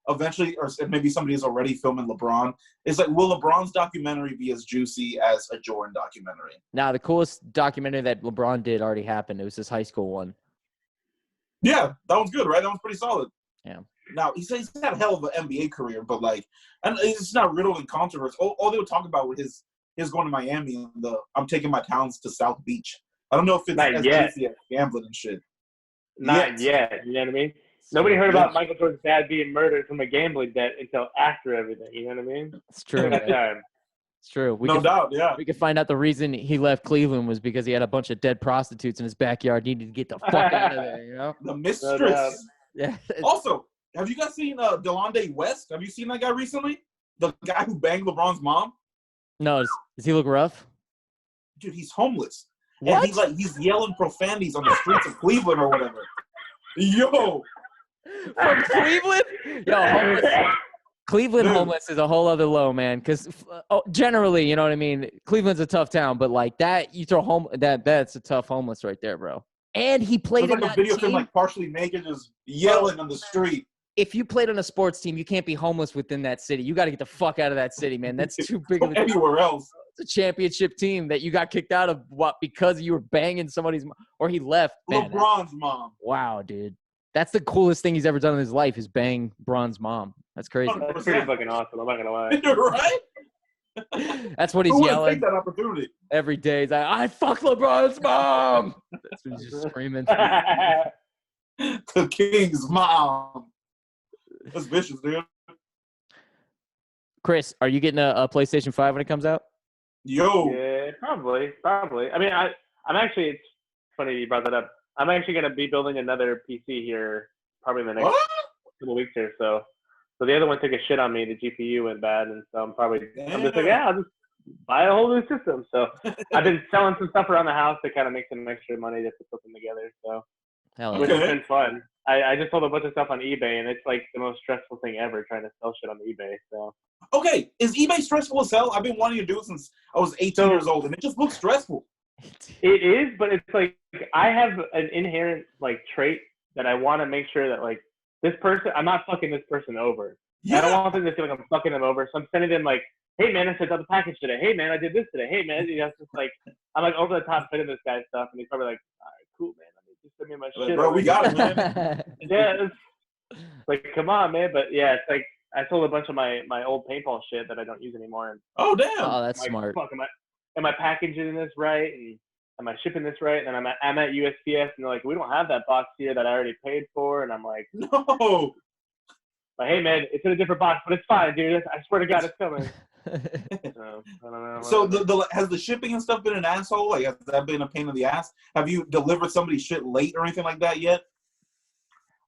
eventually, or maybe somebody is already filming LeBron. It's like, will LeBron's documentary be as juicy as a Jordan documentary? Now, the coolest documentary that LeBron did already happened. It was his high school one. Yeah, that one's good, right? That one's pretty solid. Yeah. Now, he's had a hell of an NBA career, but like, and it's not riddled in controversy. All they would talk about was his going to Miami and I'm taking my talents to South Beach. I don't know if it's not as yet. juicy as gambling and shit. Not yet. You know what I mean? Nobody heard about Michael Jordan's dad being murdered from a gambling debt until after everything. You know what I mean? It's true. It's true. No doubt, yeah. We could find out the reason he left Cleveland was because he had a bunch of dead prostitutes in his backyard. Needed to get the fuck out of there, you know? The mistress. Yeah. Also, have you guys seen Delonte West? Have you seen that guy recently? The guy who banged LeBron's mom? No. Does he look rough? Dude, he's homeless. What? And he's yelling profanities on the streets of Cleveland or whatever. Yo. From Cleveland? Yo, Cleveland homeless is a whole other low, man. Because generally, you know what I mean. Cleveland's a tough town, but like that, you throw that's a tough homeless right there, bro. And he played in that video of him like partially naked, just yelling on the street. if you played on a sports team, you can't be homeless within that city. You got to get the fuck out of that city, man. That's too big of a anywhere else. It's a championship team that you got kicked out of because you were banging somebody's or he left. Man, LeBron's mom. Wow, dude. That's the coolest thing he's ever done in his life is bang Bron's mom. That's crazy. 100%. That's pretty fucking awesome. I'm not gonna lie. You're right. That's what he's Who would yelling take that opportunity? every day. He's like, I fuck LeBron's mom. That's what he's just screaming. The King's mom. That's vicious, dude. Chris, are you getting a PlayStation 5 when it comes out? Yo. Yeah, probably. I mean, I'm actually. It's funny you brought that up. I'm actually gonna be building another PC here probably in the next couple weeks here. So the other one took a shit on me. The GPU went bad, and so I'm just like, yeah, I'll just buy a whole new system. So I've been selling some stuff around the house to kind of make some extra money to put something together. So which has been fun. I just sold a bunch of stuff on eBay, and it's like the most stressful thing ever trying to sell shit on eBay. So. Okay, is eBay stressful to sell? I've been wanting to do it since I was 18 years old, and it just looks stressful. It is, but it's like I have an inherent like trait that I want to make sure that like this person, I'm not fucking this person over. Yeah. I don't want them to feel like I'm fucking them over, so I'm sending them like, hey man, I sent out the package today. Hey man, I did this today. Hey man, you know, it's just like I'm like over the top fitting this guy's stuff, and he's probably like, all right, cool man, let me just send me my shit. Bro, we got it, man. Yeah, it's like come on, man, but yeah, it's like. I sold a bunch of my old paintball shit that I don't use anymore. And oh, damn. Oh, that's like, smart. Fuck, am I packaging this right? And am I shipping this right? And I'm at USPS, and they're like, we don't have that box here that I already paid for. And I'm like, no. But hey, man, it's in a different box, but it's fine, dude. I swear to God, it's coming. So, I don't know. So has the shipping and stuff been an asshole? Like, has that been a pain in the ass? Have you delivered somebody's shit late or anything like that yet?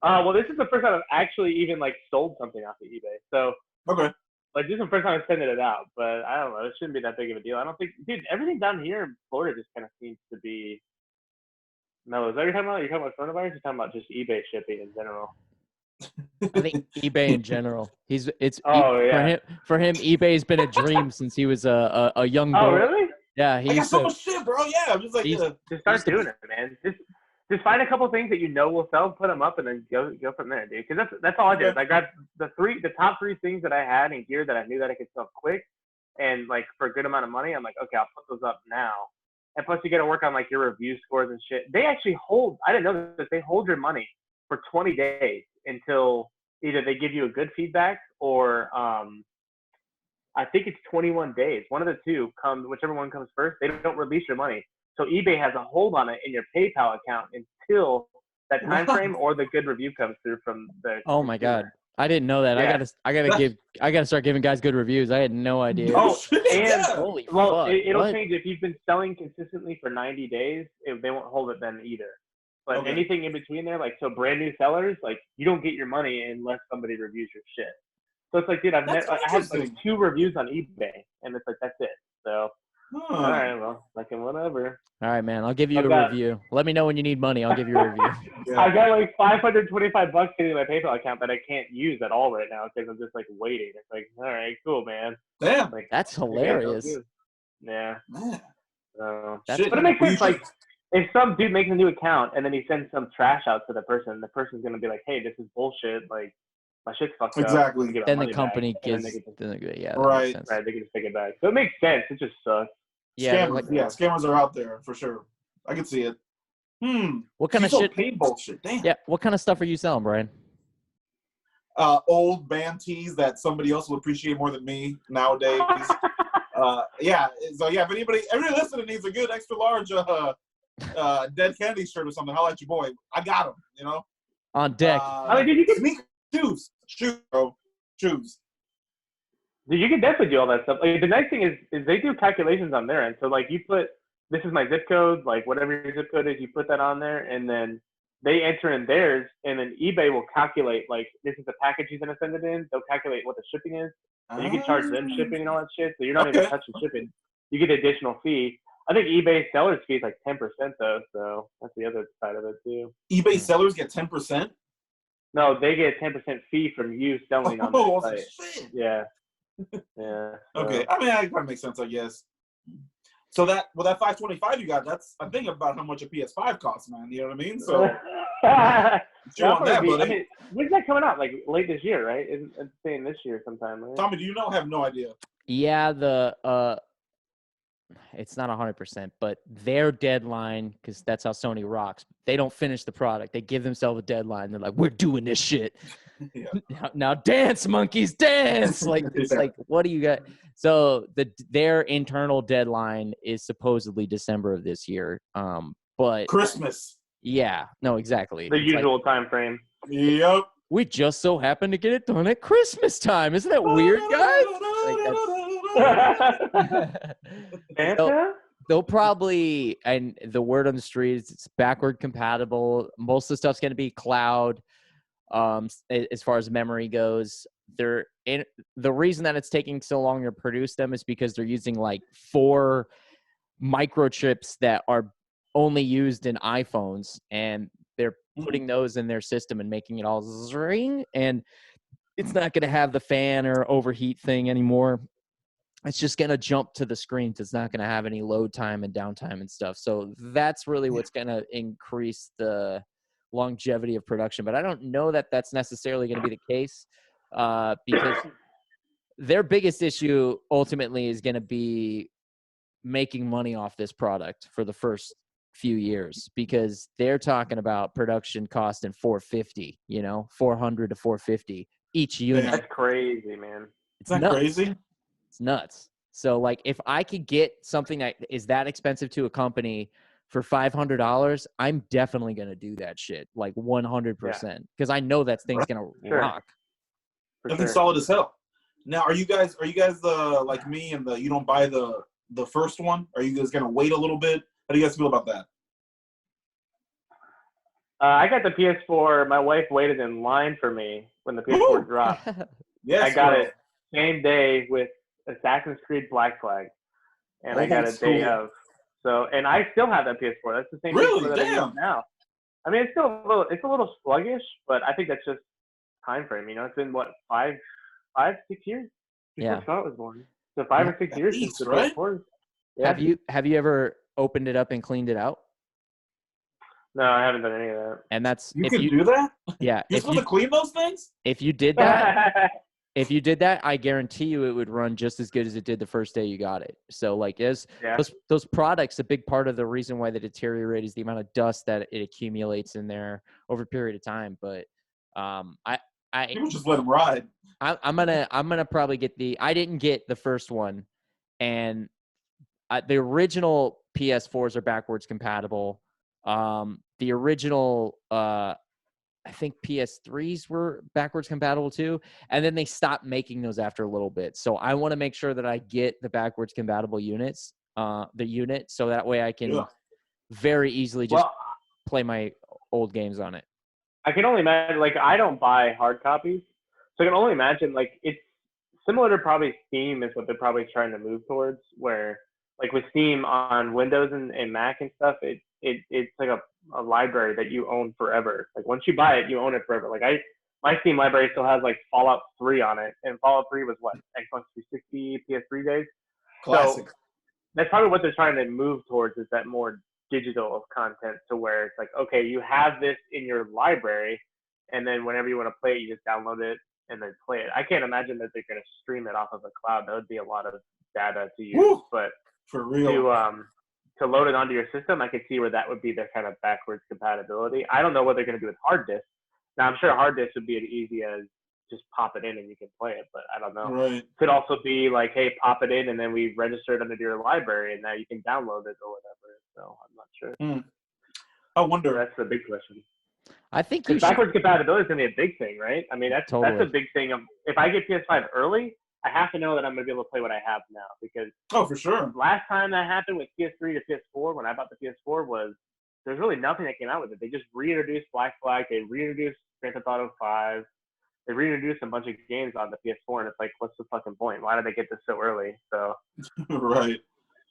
Well, this is the first time I've actually even like sold something off of eBay. So okay, like this is the first time I'm sending it out, but I don't know. It shouldn't be that big of a deal. I don't think, dude. Everything down here in Florida just kind of seems to be. No, is that what you're talking about? You're talking about coronavirus? You're talking about just eBay shipping in general? I think eBay in general. For him, eBay's been a dream since he was a young boy. Oh really? Yeah, he got so much shit, bro. Yeah, I'm just like just start doing it, man. Just find a couple things that you know will sell, put them up, and then go from there, dude. Because that's all I did. I grabbed the top three things that I had in gear that I knew that I could sell quick, and like for a good amount of money. I'm like, okay, I'll put those up now. And plus, you got to work on like your review scores and shit. They actually hold. I didn't know that they hold your money for 20 days until either they give you a good feedback or I think it's 21 days. One of the two comes, whichever one comes first. They don't release your money. So eBay has a hold on it in your PayPal account until that time frame or the good review comes through from the. Oh my God, I didn't know that. Yeah. I gotta start giving guys good reviews. I had no idea. Oh, and holy well, fuck. It'll change if you've been selling consistently for 90 days. They won't hold it then either. But anything in between there, like so, brand new sellers, like you don't get your money unless somebody reviews your shit. So it's like, dude, I had like 2 reviews on eBay, and it's like that's it. So. All right, well, fucking whatever. All right, man. I'll give you a review. Let me know when you need money. I'll give you a review. Yeah. I got like $525 in my PayPal account that I can't use at all right now because I'm just like waiting. It's like, all right, cool, man. Damn, like, that's hilarious. Yeah. Man. But it makes sense. Like, if some dude makes a new account and then he sends some trash out to the person's gonna be like, hey, this is bullshit. Like, my shit's fucked up. Exactly. Then the company gets right. Right, they can just take it back. So it makes sense. It just sucks. Yeah, scammers are out there for sure. I can see it. What kind of shit? Bullshit. Damn. Yeah. What kind of stuff are you selling, Brian? Old band tees that somebody else will appreciate more than me nowadays. Yeah. So yeah, if anybody listening needs a good extra large Dead Kennedy shirt or something, holla at your boy. I got them. You know. On deck. I mean, did you get shoes, bro. Shoes. You can definitely do all that stuff. Like, the nice thing is they do calculations on their end. So like you put, this is my zip code, like whatever your zip code is, you put that on there, and then they enter in theirs, and then eBay will calculate like this is the package he's gonna send it in. They'll calculate what the shipping is, and you can charge them shipping and all that shit. So you're not even touching shipping. You get the additional fee. I think eBay seller's fee is like 10% though, so that's the other side of it too. eBay sellers get 10%? No, they get 10% fee from you selling on their site. Shit. Yeah. Yeah. Okay. I mean, that kind of makes sense, I guess. So that $525 you got, that's I think about how much a PS5 costs, man. You know what I mean? So Chew on that, buddy. I mean, when's that coming out? Like late this year, right? It's saying this year sometime, right? Tommy, do you know? I have no idea. Yeah, it's not 100%, but their deadline, because that's how Sony rocks. They don't finish the product. They give themselves a deadline. They're like, we're doing this shit. Yeah. Now dance, monkeys, dance. Like, it's like, what do you got? So their internal deadline is supposedly December of this year. But Christmas. Yeah, no, exactly. The It's usual time frame. Yep. we just so happened to get it done at Christmas time. Isn't that weird, guys? Santa? They'll probably, and the word on the street is it's backward compatible. Most of the stuff's going to be cloud. As far as memory goes, the reason that it's taking so long to produce them is because they're using like 4 microchips that are only used in iPhones, and they're putting those in their system and making it all zring, and it's not going to have the fan or overheat thing anymore. It's just going to jump to the screens. It's not going to have any load time and downtime and stuff. So that's really what's going to increase the longevity of production. But I don't know that that's necessarily going to be the case because their biggest issue ultimately is going to be making money off this product for the first few years, because they're talking about production cost in 450, 400 to 450 each unit. That's crazy, man. It's not crazy. It's nuts. So like, if I could get something that is that expensive to a company for $500, I'm definitely going to do that shit. Like 100%. Because I know that thing's going to rock. That thing's solid as hell. Now, are you guys the, like me, and you don't buy the first one? Are you guys going to wait a little bit? How do you guys feel about that? I got the PS4. My wife waited in line for me when the PS4 dropped. Yes, I got it same day with Assassin's Creed Black Flag, and I got a day of. So, and I still have that PS4. That's the same PS4 that I use now. I mean, it's a little sluggish, but I think that's just time frame. It's been what 5, 6 years before Scott was born. So 5 or 6 years since the PS4. Yeah. Have you ever opened it up and cleaned it out? No, I haven't done any of that. And that's you can do that. Yeah, you're supposed to clean those things. If you did that, I guarantee you it would run just as good as it did the first day you got it. So like, those products, a big part of the reason why they deteriorate is the amount of dust that it accumulates in there over a period of time. But people just let them ride. I'm gonna probably get I didn't get the first one, and the original PS4s are backwards compatible. The original, I think PS3s were backwards compatible too. And then they stopped making those after a little bit. So I want to make sure that I get the backwards compatible units, so that way I can very easily just play my old games on it. I can only imagine, like, I don't buy hard copies. So I can only imagine, like, it's similar to probably Steam is what they're probably trying to move towards, where like with Steam on Windows and Mac and stuff, it's like a library that you own forever. Like once you buy it, you own it forever. Like my Steam library still has like Fallout 3 on it, and Fallout 3 was what, Xbox 360, PS3 days. Classic. So that's probably what they're trying to move towards, is that more digital content, to where it's like, okay, you have this in your library, and then whenever you want to play it, you just download it and then play it. I can't imagine that they're going to stream it off of a cloud. That would be a lot of data to use. Woo! But for real, to load it onto your system, I could see where that would be their kind of backwards compatibility. I don't know what they're going to do with hard disk. Now, I'm sure hard disk would be as easy as just pop it in and you can play it, but I don't know. Right. Could also be like, hey, pop it in and then we register it under your library and now you can download it or whatever. So I'm not sure. I wonder. That's the big question. I think backwards compatibility is going to be a big thing, right? I mean, that's a big thing. If I get PS5 early, I have to know that I'm going to be able to play what I have now, because for sure. Last time that happened with PS3 to PS4, when I bought the PS4, was there's really nothing that came out with it. They just reintroduced Black Flag. They reintroduced Grand Theft Auto 5. They reintroduced a bunch of games on the PS4, and it's like, what's the fucking point? Why did they get this so early? So right.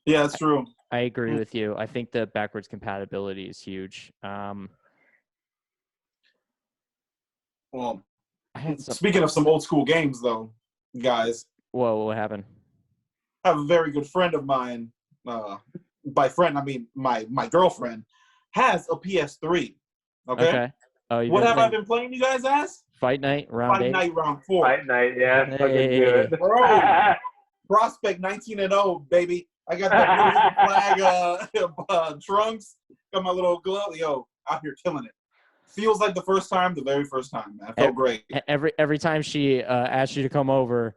Yeah, that's true. I agree with you. I think the backwards compatibility is huge. Well, speaking of some old school games, though, guys. Whoa, what happened? I have a very good friend of mine. By friend, I mean my girlfriend has a PS3. Okay. Okay. Oh, What have I been playing? You guys ask? Fight Night round 8. Fight Night round 4. Fight Night, yeah. Hey. Fucking do it. Bro. Prospect 19-0, baby. I got that Puerto Rican flag trunks. Got my little glove. Yo, out here killing it. Feels like the first time, the very first time, man. I felt great. Every time she asks you to come over,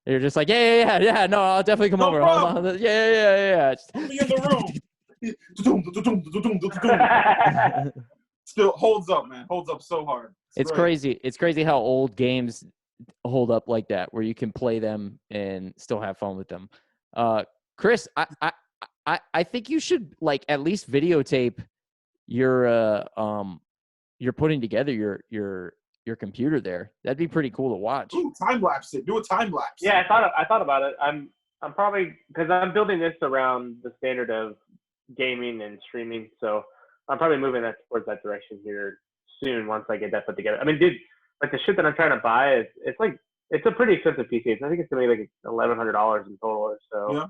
you're just like, yeah. No, I'll definitely come over. Hold on. Yeah. Put me in the room. Still holds up, man. Holds up so hard. It's crazy. It's crazy how old games hold up like that, where you can play them and still have fun with them. Chris, I think you should like at least videotape your you're putting together your computer there. That'd be pretty cool to watch. Ooh, time lapse it. Do a time lapse. Yeah, I thought about it. I'm probably, because I'm building this around the standard of gaming and streaming, so I'm probably moving that towards that direction here soon once I get that put together. I mean, dude, like the shit that I'm trying to buy it's a pretty expensive PC. I think it's gonna be like $1,100 in total or so. Yeah.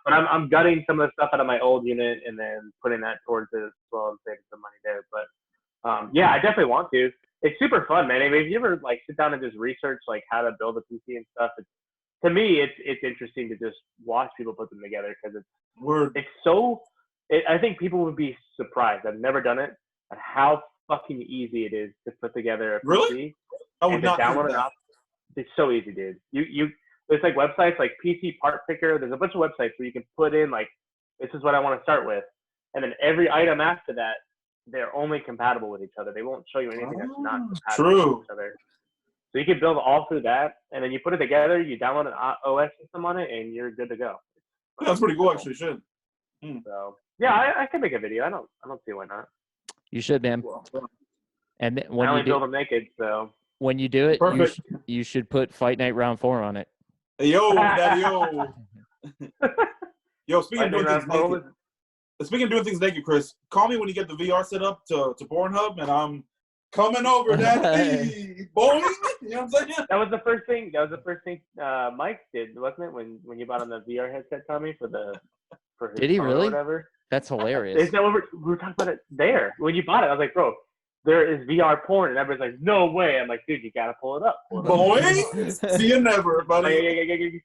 But I'm gutting some of the stuff out of my old unit and then putting that towards it as well and saving some money there. But yeah, I definitely want to. It's super fun, man. I mean, if you ever like sit down and just research like how to build a PC and stuff, to me it's interesting to just watch people put them together because I think people would be surprised. I've never done it, at how fucking easy it is to put together a PC. Really? I would not download it. It's so easy, dude. There's like websites like PC Part Picker. There's a bunch of websites where you can put in like, this is what I want to start with, and then every item after that, they're only compatible with each other. They won't show you anything that's not compatible with each other. So you can build all through that, and then you put it together. You download an OS system on it, and you're good to go. That's pretty cool, actually. Should. So yeah, I can make a video. I don't see why not. You should, man. And then when I only you build them naked, so when you do it, you should put Fight Night round 4 on it. Yo, daddy, yo. Yo, speaking of doing things naked, Chris, call me when you get the VR set up to Pornhub, and I'm coming over, daddy. Boing. You know what I'm saying? That was the first thing. Mike did, wasn't it? When you bought on the VR headset, Tommy, for his Did he really? Or whatever. That's hilarious. Is that what we were talking about it there when you bought it? I was like, bro, there is VR porn, and everybody's like, no way. I'm like, dude, you gotta pull it up. Boy, see you never, buddy.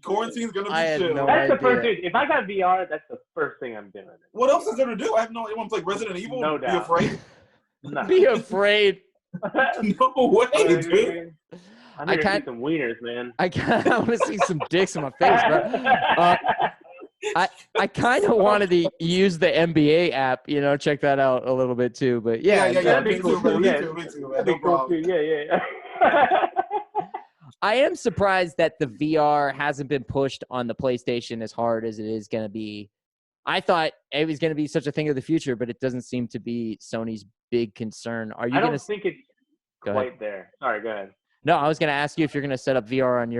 Quarantine's gonna be chill. No that's idea. the first thing. If I got VR, that's the first thing I'm doing. What else is there to do? I have no idea. Want to play Resident Evil? No doubt. Be afraid? No. Be afraid. No way, dude. I need to see some wieners, man. I want to see some dicks in my face, bro. I kind of wanted to use the NBA app, check that out a little bit too. But yeah. That'd be cool too. That'd be cool too. Yeah. I am surprised that the VR hasn't been pushed on the PlayStation as hard as it is going to be. I thought it was going to be such a thing of the future, but it doesn't seem to be Sony's big concern. Are you? I don't think it's quite there. Sorry, go ahead. No, I was going to ask you if you're going to set up VR on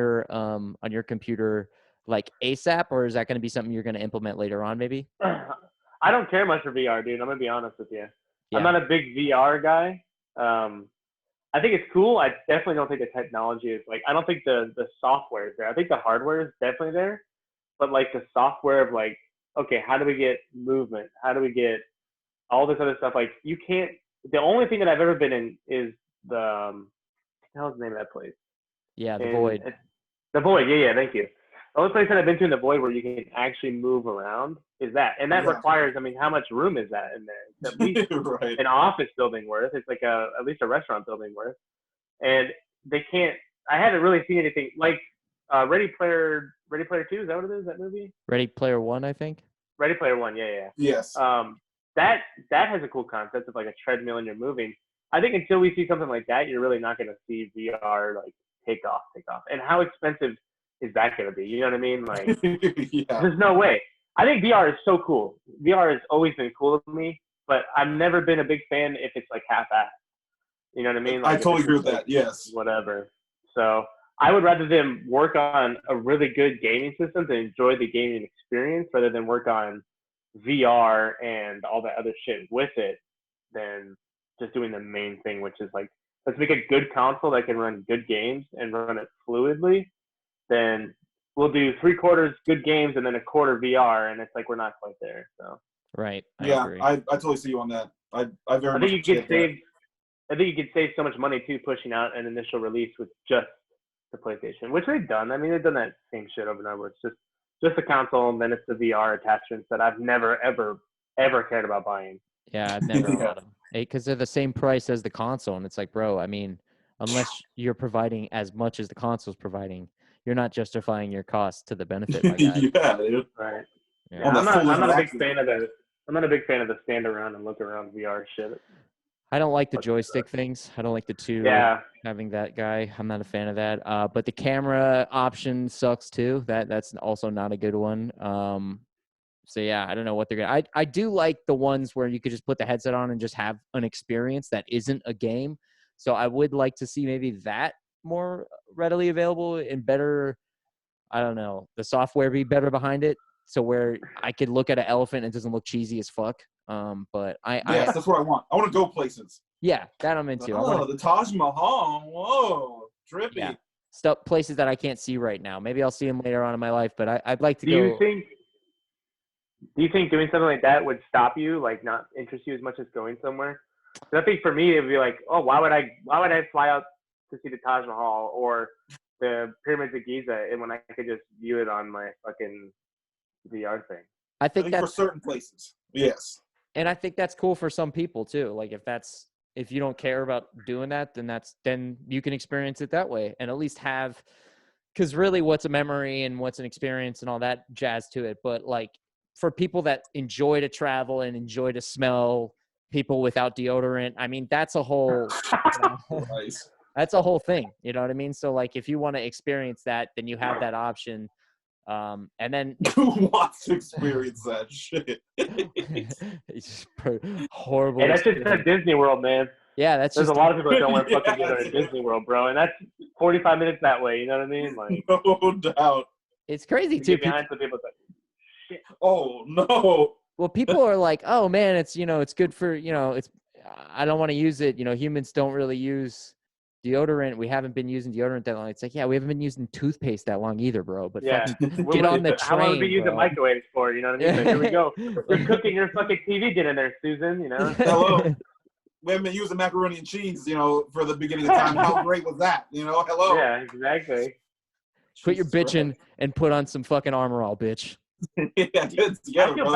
your computer like ASAP, or is that going to be something you're going to implement later on, maybe? I don't care much for VR, dude. I'm going to be honest with you. Yeah. I'm not a big VR guy. I think it's cool. I definitely don't think the technology is like, I don't think the software is there. I think the hardware is definitely there, but like the software of like, okay, how do we get movement? How do we get all this other stuff? Like you can't, the only thing that I've ever been in is the hell's the name of that place? Yeah, the Void. The Void, yeah, thank you. The only place that I've been to in the Void where you can actually move around is that. And that requires, I mean, how much room is that in there? It's at least right. an office building worth. It's like at least a restaurant building worth. And they can't, I haven't really seen anything like Ready Player 2, is that what it is, that movie? Ready Player 1, I think. Ready Player 1, yeah. Yes. That has a cool concept of like a treadmill and you're moving. I think until we see something like that, you're really not going to see VR like take off. And how expensive is that going to be? You know what I mean? Like, There's no way. I think VR is so cool. VR has always been cool to me, but I've never been a big fan if it's like half-assed. You know what I mean? Like, I totally agree with that. Yes. Whatever. So I would rather them work on a really good gaming system to enjoy the gaming experience rather than work on VR and all that other shit with it than just doing the main thing, which is like, let's make a good console that can run good games and run it fluidly. Then we'll do 3/4 good games and then 1/4 VR, and it's like we're not quite there. So right. I totally see you on that. I very I much think you could appreciate that. save. I think you could save so much money too, pushing out an initial release with just the PlayStation, which they've done. I mean, they've done that same shit over and over. It's just the console, and then it's the VR attachments that I've never ever cared about buying. Yeah, I've never Yeah. bought them because they're the same price as the console, and it's like, bro, I mean, unless you're providing as much as the console's providing, you're not justifying your cost to the benefit, my guy. Yeah, dude. Right. Yeah. Yeah, On the I'm not. full I'm not a big interaction. fan of the. I'm not a big fan of the stand around and look around VR shit. I don't like the joystick things. I don't like the two. Yeah. Having that guy, I'm not a fan of that. But the camera option sucks too. That's also not a good one. So yeah, I don't know what they're gonna. I do like the ones where you could just put the headset on and just have an experience that isn't a game. So I would like to see maybe that more readily available and better. I don't know, the software be better behind it, so where I could look at an elephant and it doesn't look cheesy as fuck. But Yes, that's what I want. I want to go places. yeah, that I'm into. I Oh, want the Taj Mahal. Whoa, trippy. Yeah. Stuff places that I can't see right now. Maybe I'll see them later on in my life, but I'd like to Do go. you think doing something like that would stop you, like not interest you as much as going somewhere? 'Cause I think for me, it would be like, oh, why would I fly out to see the Taj Mahal or the pyramids of Giza, and when I could just view it on my fucking VR thing? I I think think for that's certain places. Yes. and I think that's cool for some people too. Like if you don't care about doing that, then you can experience it that way and at least have, because really what's a memory and what's an experience and all that jazz to it. But like for people that enjoy to travel and enjoy to smell people without deodorant, I mean, that's a whole, Nice. that's a whole thing. You know what I mean? So like if you want to experience that, then you have that option. And then Who wants to experience that shit? it's just horrible. And that's just experience. at Disney World, man. Yeah, that's There's just a lot of people that don't wear Yeah, fucking deodorant at Disney World, bro, and that's 45 minutes that way. You know what I mean? Like, No doubt. it's crazy you too. get behind some people like, Oh no. Well, people are like, oh man, it's it's good for it's. I don't want to use it. Humans don't really use deodorant. We haven't been using deodorant that long. It's like, yeah, we haven't been using toothpaste that long either, bro. But yeah. fucking What get was on the it? How long have we train, using bro. microwaves for? You know what I mean? But here we go. You're cooking your fucking TV dinner there, Susan. You know? Hello. We haven't been using macaroni and cheese, for the beginning of time. How great was that? Hello. Yeah, exactly. Quit your Jesus bitching and put on some fucking armor all, bitch. Christ. Yeah, get it I together, feel brother.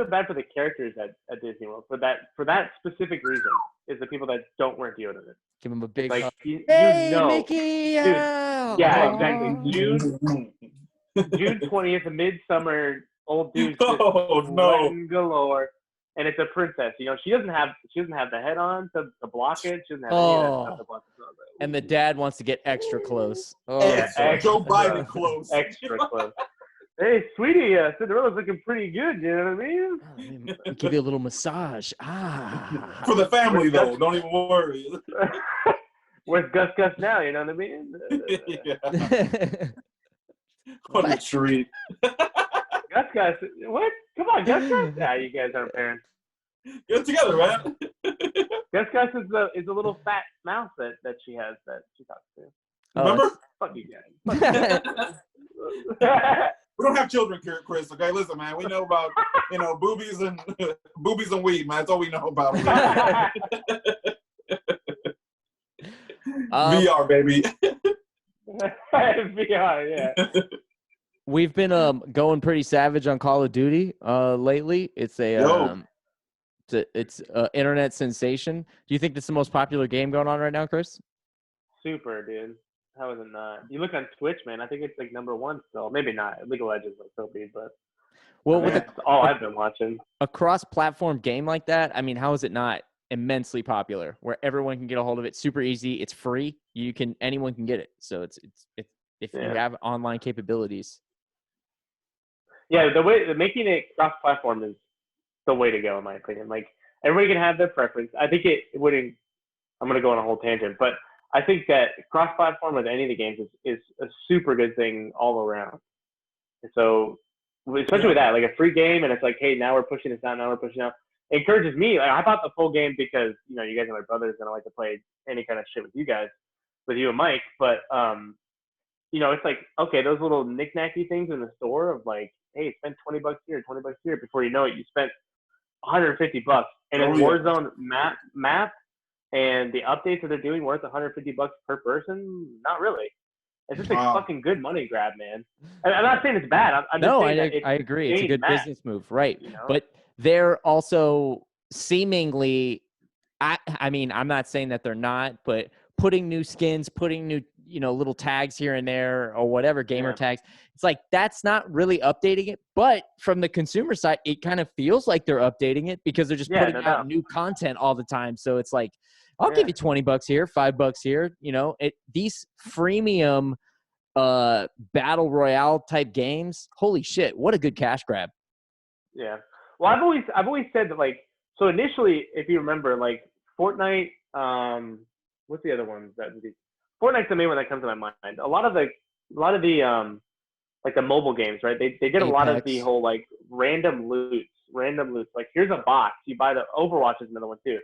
bad for the characters at Disney World for that specific reason is the people that don't wear deodorant. Give him a big Like hug. you Hey, know, Mickey! Dude, Yeah, yeah, exactly. June 20th, midsummer, old dude just Oh no. sweating galore, and it's a princess. She doesn't have the head on to block it. She doesn't have any of that stuff to block it. And the dad wants to get extra close. Oh, Yeah, Joe extra- Biden close. extra close. Hey, sweetie, Cinderella's looking pretty good. You know what I mean? let me give you a little massage. Ah. For the family though, don't even worry. Where's Gus now? You know what I mean? Yeah. What a treat. Gus, what? Come on, Gus. Nah, you guys aren't parents. Get it together, man. Gus is a little fat mouse that she has that she talks to. Remember? Fuck you guys. We don't have children, Chris. Okay, listen, man. We know about boobies and boobies and weed, man. That's all we know about. VR, baby. VR, yeah. We've been going pretty savage on Call of Duty lately. It's it's internet sensation. Do you think this is the most popular game going on right now, Chris? Super, dude. How is it not? You look on Twitch, man. I think it's like number one still. Maybe not. League of Legends will still be, but Well, with that's all I've been watching. a cross-platform game like that, I mean, how is it not immensely popular? Where everyone can get a hold of it, super easy. It's free. Anyone can get it. So it's if you have online capabilities. Yeah, making it cross-platform is the way to go, in my opinion. Like, everybody can have their preference. I think it wouldn't. I'm gonna go on a whole tangent, but I think that cross-platform with any of the games is a super good thing all around. And so, especially with that, like a free game, and it's like, hey, now we're pushing this out, It encourages me. Like, I bought the full game because you guys are my brothers, and I like to play any kind of shit with you and Mike. But it's like, okay, those little knick-knacky things in the store of like, hey, spend $20 here, $20 here. Before you know it, you spent $150 And is Warzone map and the updates that they're doing worth $150 per person? Not really. It's just a fucking good money grab, man. I'm not saying it's bad. I'm just saying I agree. It's a good business move, right? You know? But they're also seemingly, I mean, I'm not saying that they're not, but putting new skins, putting new, little tags here and there or whatever, gamer tags. It's like, that's not really updating it. But from the consumer side, it kind of feels like they're updating it because they're just putting out new content all the time. So it's like, I'll give you $20 here, $5 here. These freemium battle royale type games. Holy shit! What a good cash grab. Yeah. Well, I've always said that, like, so initially, if you remember, like Fortnite. What's the other ones that? Fortnite's the main one that comes to my mind. A lot of the like the mobile games, right? They did a lot of the whole like random loots. Like, here's a box. You buy the Overwatch is another one too.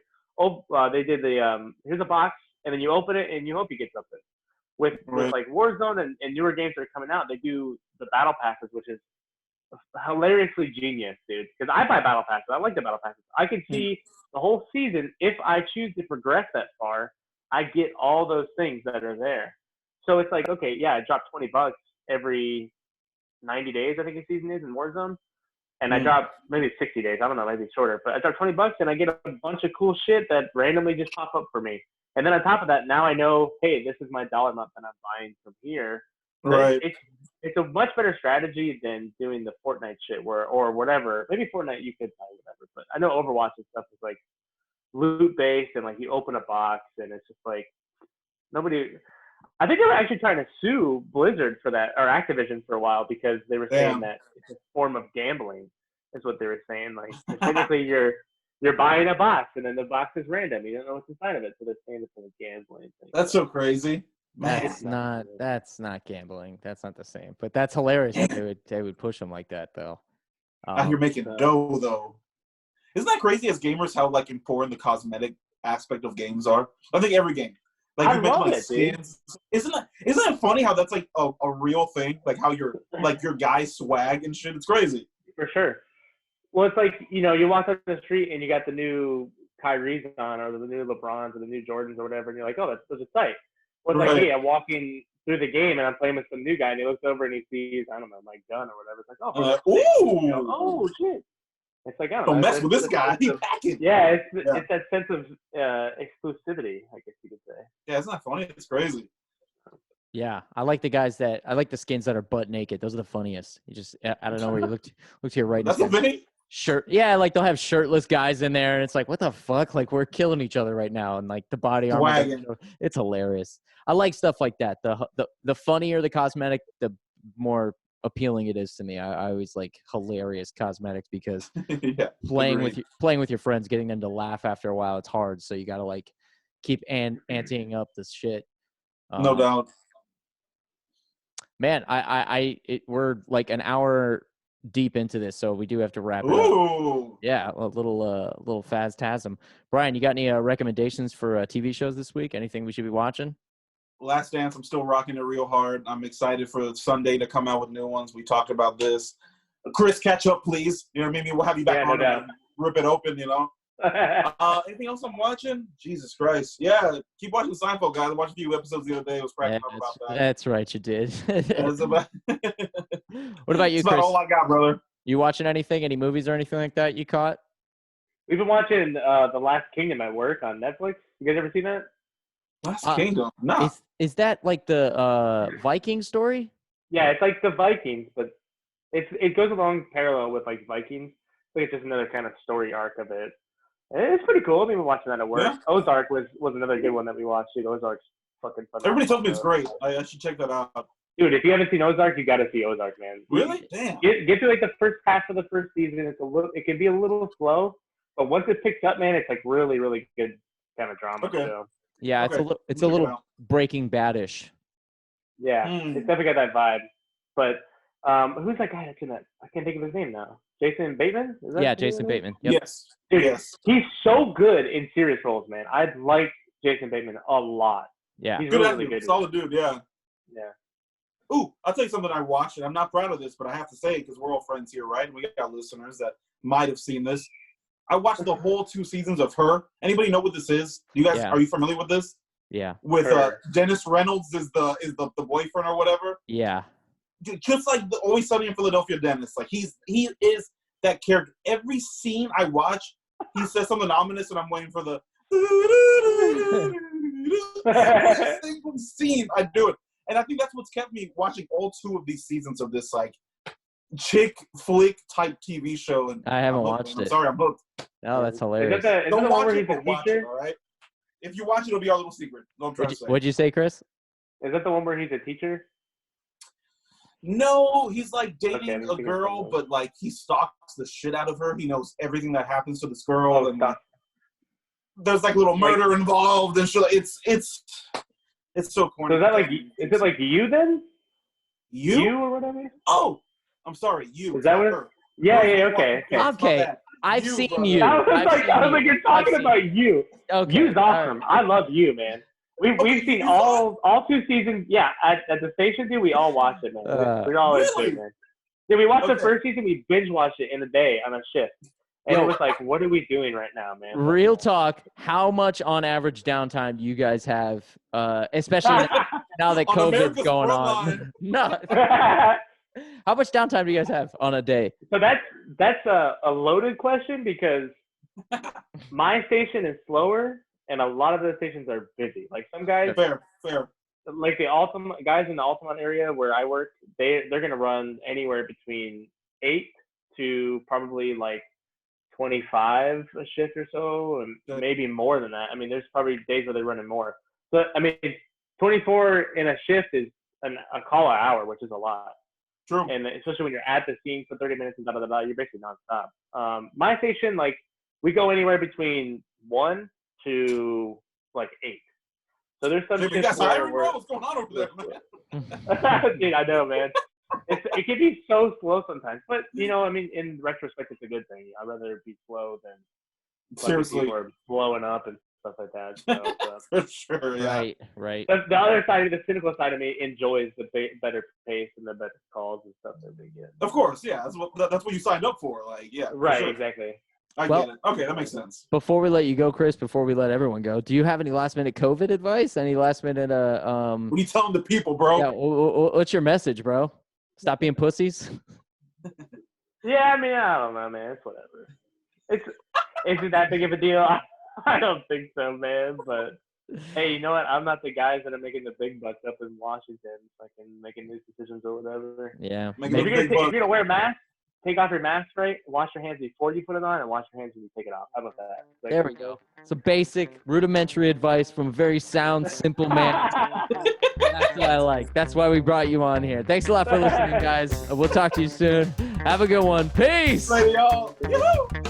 They did the here's a box, and then you open it and you hope you get something. With like Warzone and newer games that are coming out, they do the battle passes, which is hilariously genius, dude. Because I buy battle passes. I like the battle passes. I can see the whole season. If I choose to progress that far, I get all those things that are there. So it's like, okay, yeah, I drop $20 every 90 days, I think the season is in Warzone. And I drop maybe 60 days. I don't know, maybe shorter. But I drop $20 and I get a bunch of cool shit that randomly just pop up for me. And then on top of that, now I know, hey, this is my dollar amount that I'm buying from here. So Right. It's a much better strategy than doing the Fortnite shit or whatever. Maybe Fortnite you could buy whatever. But I know Overwatch and stuff is like loot based and like you open a box and it's just like nobody. I think they were actually trying to sue Blizzard for that, or Activision for a while, because they were saying that it's a form of gambling, is what they were saying. Like, technically you're buying a box and then the box is random. You don't know what's inside of it, so they're saying it's like gambling. That's so crazy. That's not gambling. That's not the same. But that's hilarious that they would push them like that, though. Out here making dough, though. Isn't that crazy as gamers how like important the cosmetic aspect of games are? I think every game. Like, I love it, skins. Isn't it funny how that's like a real thing? Like how your guys swag and shit. It's crazy. For sure. Well, it's like, you walk down the street and you got the new Kyrie's on, or the new LeBrons, or the new Jordans, or whatever, and you're like, oh, that's tight. Well, it's like, hey, I'm walking through the game and I'm playing with some new guy, and he looks over and he sees, I don't know, my gun or whatever. It's like, oh shit. It's like, I don't know. Don't mess with this guy. He's packing. Yeah, it's that sense of exclusivity, I guess you could say. Yeah, it's not funny. It's crazy. Yeah, I like the skins that are butt naked. Those are the funniest. You just, I don't know where you look to your right. That's a thing? Shirt. Yeah, like they'll have shirtless guys in there, and it's like, what the fuck? Like, we're killing each other right now, and like the body armor. It's hilarious. I like stuff like that. The funnier the cosmetic, the more appealing it is to me. I always like hilarious cosmetics because playing with your friends, getting them to laugh after a while, it's hard. So you got to like keep anteing up this shit. No doubt. Man, we're like an hour deep into this, so we do have to wrap it up. Yeah, a little phastasm. Brian, you got any recommendations for TV shows this week? Anything we should be watching? Last Dance, I'm still rocking it real hard. I'm excited for Sunday to come out with new ones. We talked about this. Chris, catch up, please. You know what I mean? We'll have you back on and rip it open, Anything else I'm watching? Jesus Christ. Yeah, keep watching Seinfeld, guys. I watched a few episodes the other day. I was cracking up about that. That's right, you did. What about you, Chris? That's about all I got, brother. You watching anything? Any movies or anything like that you caught? We've been watching The Last Kingdom at work on Netflix. You guys ever seen that? Last Kingdom? No. Is that like the Viking story? Yeah, it's like the Vikings, but it goes along parallel with like Vikings. I think it's just another kind of story arc of it. It's pretty cool. I've been watching that at work. Yeah. Ozark was another good one that we watched. Dude, Ozark's fucking fun. Everybody tells me it's great. I should check that out. Dude, if you haven't seen Ozark, you got to see Ozark, man. Really? Damn. Get to like the first half of the first season. It can be a little slow, but once it picks up, man, it's like really, really good kind of drama. Okay. So. Yeah, it's a little Breaking Bad-ish. Yeah, it's definitely got that vibe. But who's that guy that's in that? I can't think of his name now. Jason Bateman? Jason Bateman. Yep. Yes. Dude, yes. He's so good in serious roles, man. I like Jason Bateman a lot. Yeah. He's good really good. Solid dude, yeah. Yeah. Ooh, I'll tell you something I watched, and I'm not proud of this, but I have to say it because we're all friends here, right? And we got listeners that might have seen this. I watched the whole 2 seasons of Her. Anybody know what this is? You guys, Yeah. are you familiar with this? Yeah. With Her. Dennis Reynolds is the boyfriend or whatever. Yeah. Dude, just like the Always Sunny in Philadelphia Dennis. Like he is that character. Every scene I watch, he says something ominous, and I'm waiting for the. Every single scene, I do it, and I think that's what's kept me watching all 2 of these seasons of this like chick flick type TV show. And I haven't I'm hooked, watched man. it. I'm sorry, I'm hooked. Oh, that's Is hilarious. that the Don't one watch where it, he's a but watch it, teacher? all right? If you watch it, it'll be our little secret. No, I'm trying to say. What'd you say, Chris? Is that the one where he's a teacher? No, he's like dating Okay, I'm a thinking girl, something. but like he stalks the shit out of her. He knows everything that happens to this girl, and stop. there's like little murder involved and shit. It's so corny. So is that like, is it like you then? you? You or whatever? Oh, I'm sorry, you. Is that what? her. Yeah, Her. yeah, okay. Okay. I've You, seen brother. you. I was I've like, seen you're talking I've seen about you. Okay. You's all awesome. right. I love you, man. We've seen you all 2 seasons. Yeah, at the station, dude, we all watched it, man. We're all into really? it, man. Yeah, we watched the Okay. first season. We binge watched it in a day on a shift, and Yo. it was like, what are we doing right now, man? Real talk. How much on average downtime do you guys have? Especially now that On COVID's America's going Front on. Line. No. How much downtime do you guys have on a day? So that's a loaded question because my station is slower and a lot of the stations are busy. Like some guys, Fair. like the Altamont guys in the Altamont area where I work, they're gonna run anywhere between 8 to probably like 25 a shift or so, and Good. maybe more than that. I mean, there's probably days where they're running more. So I mean, 24 in a shift is a call an hour, which is a lot. True. And especially when you're at the scene for 30 minutes and you're basically nonstop. My station, like, we go anywhere between 1 to like 8. So there's some Dude, you shifts guys hiring, where bro? What's going on over there, man? dude, I know, man. It can be so slow sometimes, but you know, I mean, in retrospect, it's a good thing. I'd rather it be slow than Seriously. people are blowing up and stuff like that. So, For sure, yeah. Right. the other side, the cynical side of me, enjoys the better pace and the better calls and stuff that they get. Of course, yeah. That's what you signed up for. Like, yeah. for Right, sure. exactly. I Well- get it. Okay, that makes sense. Before we let you go, Chris, before we let everyone go, do you have any last minute COVID advice? Any last minute What are you telling the people, bro? yeah, what's your message, bro? Stop being pussies. Yeah, I mean, I don't know, man. It's whatever. Is it that big of a deal? I don't think so, man. But hey, you know what? I'm not the guys that are making the big bucks up in Washington, fucking making these decisions or whatever. Yeah. Making If a you're big gonna buck. if you're gonna wear a mask, take off your mask, right? Wash your hands before you put it on, and wash your hands when you take it off. How about that? Like, There we go. Some basic, rudimentary advice from a very sound, simple man. That's what I like. That's why we brought you on here. Thanks a lot for listening, guys. We'll talk to you soon. Have a good one. Peace. Later, y'all. Yoo-hoo!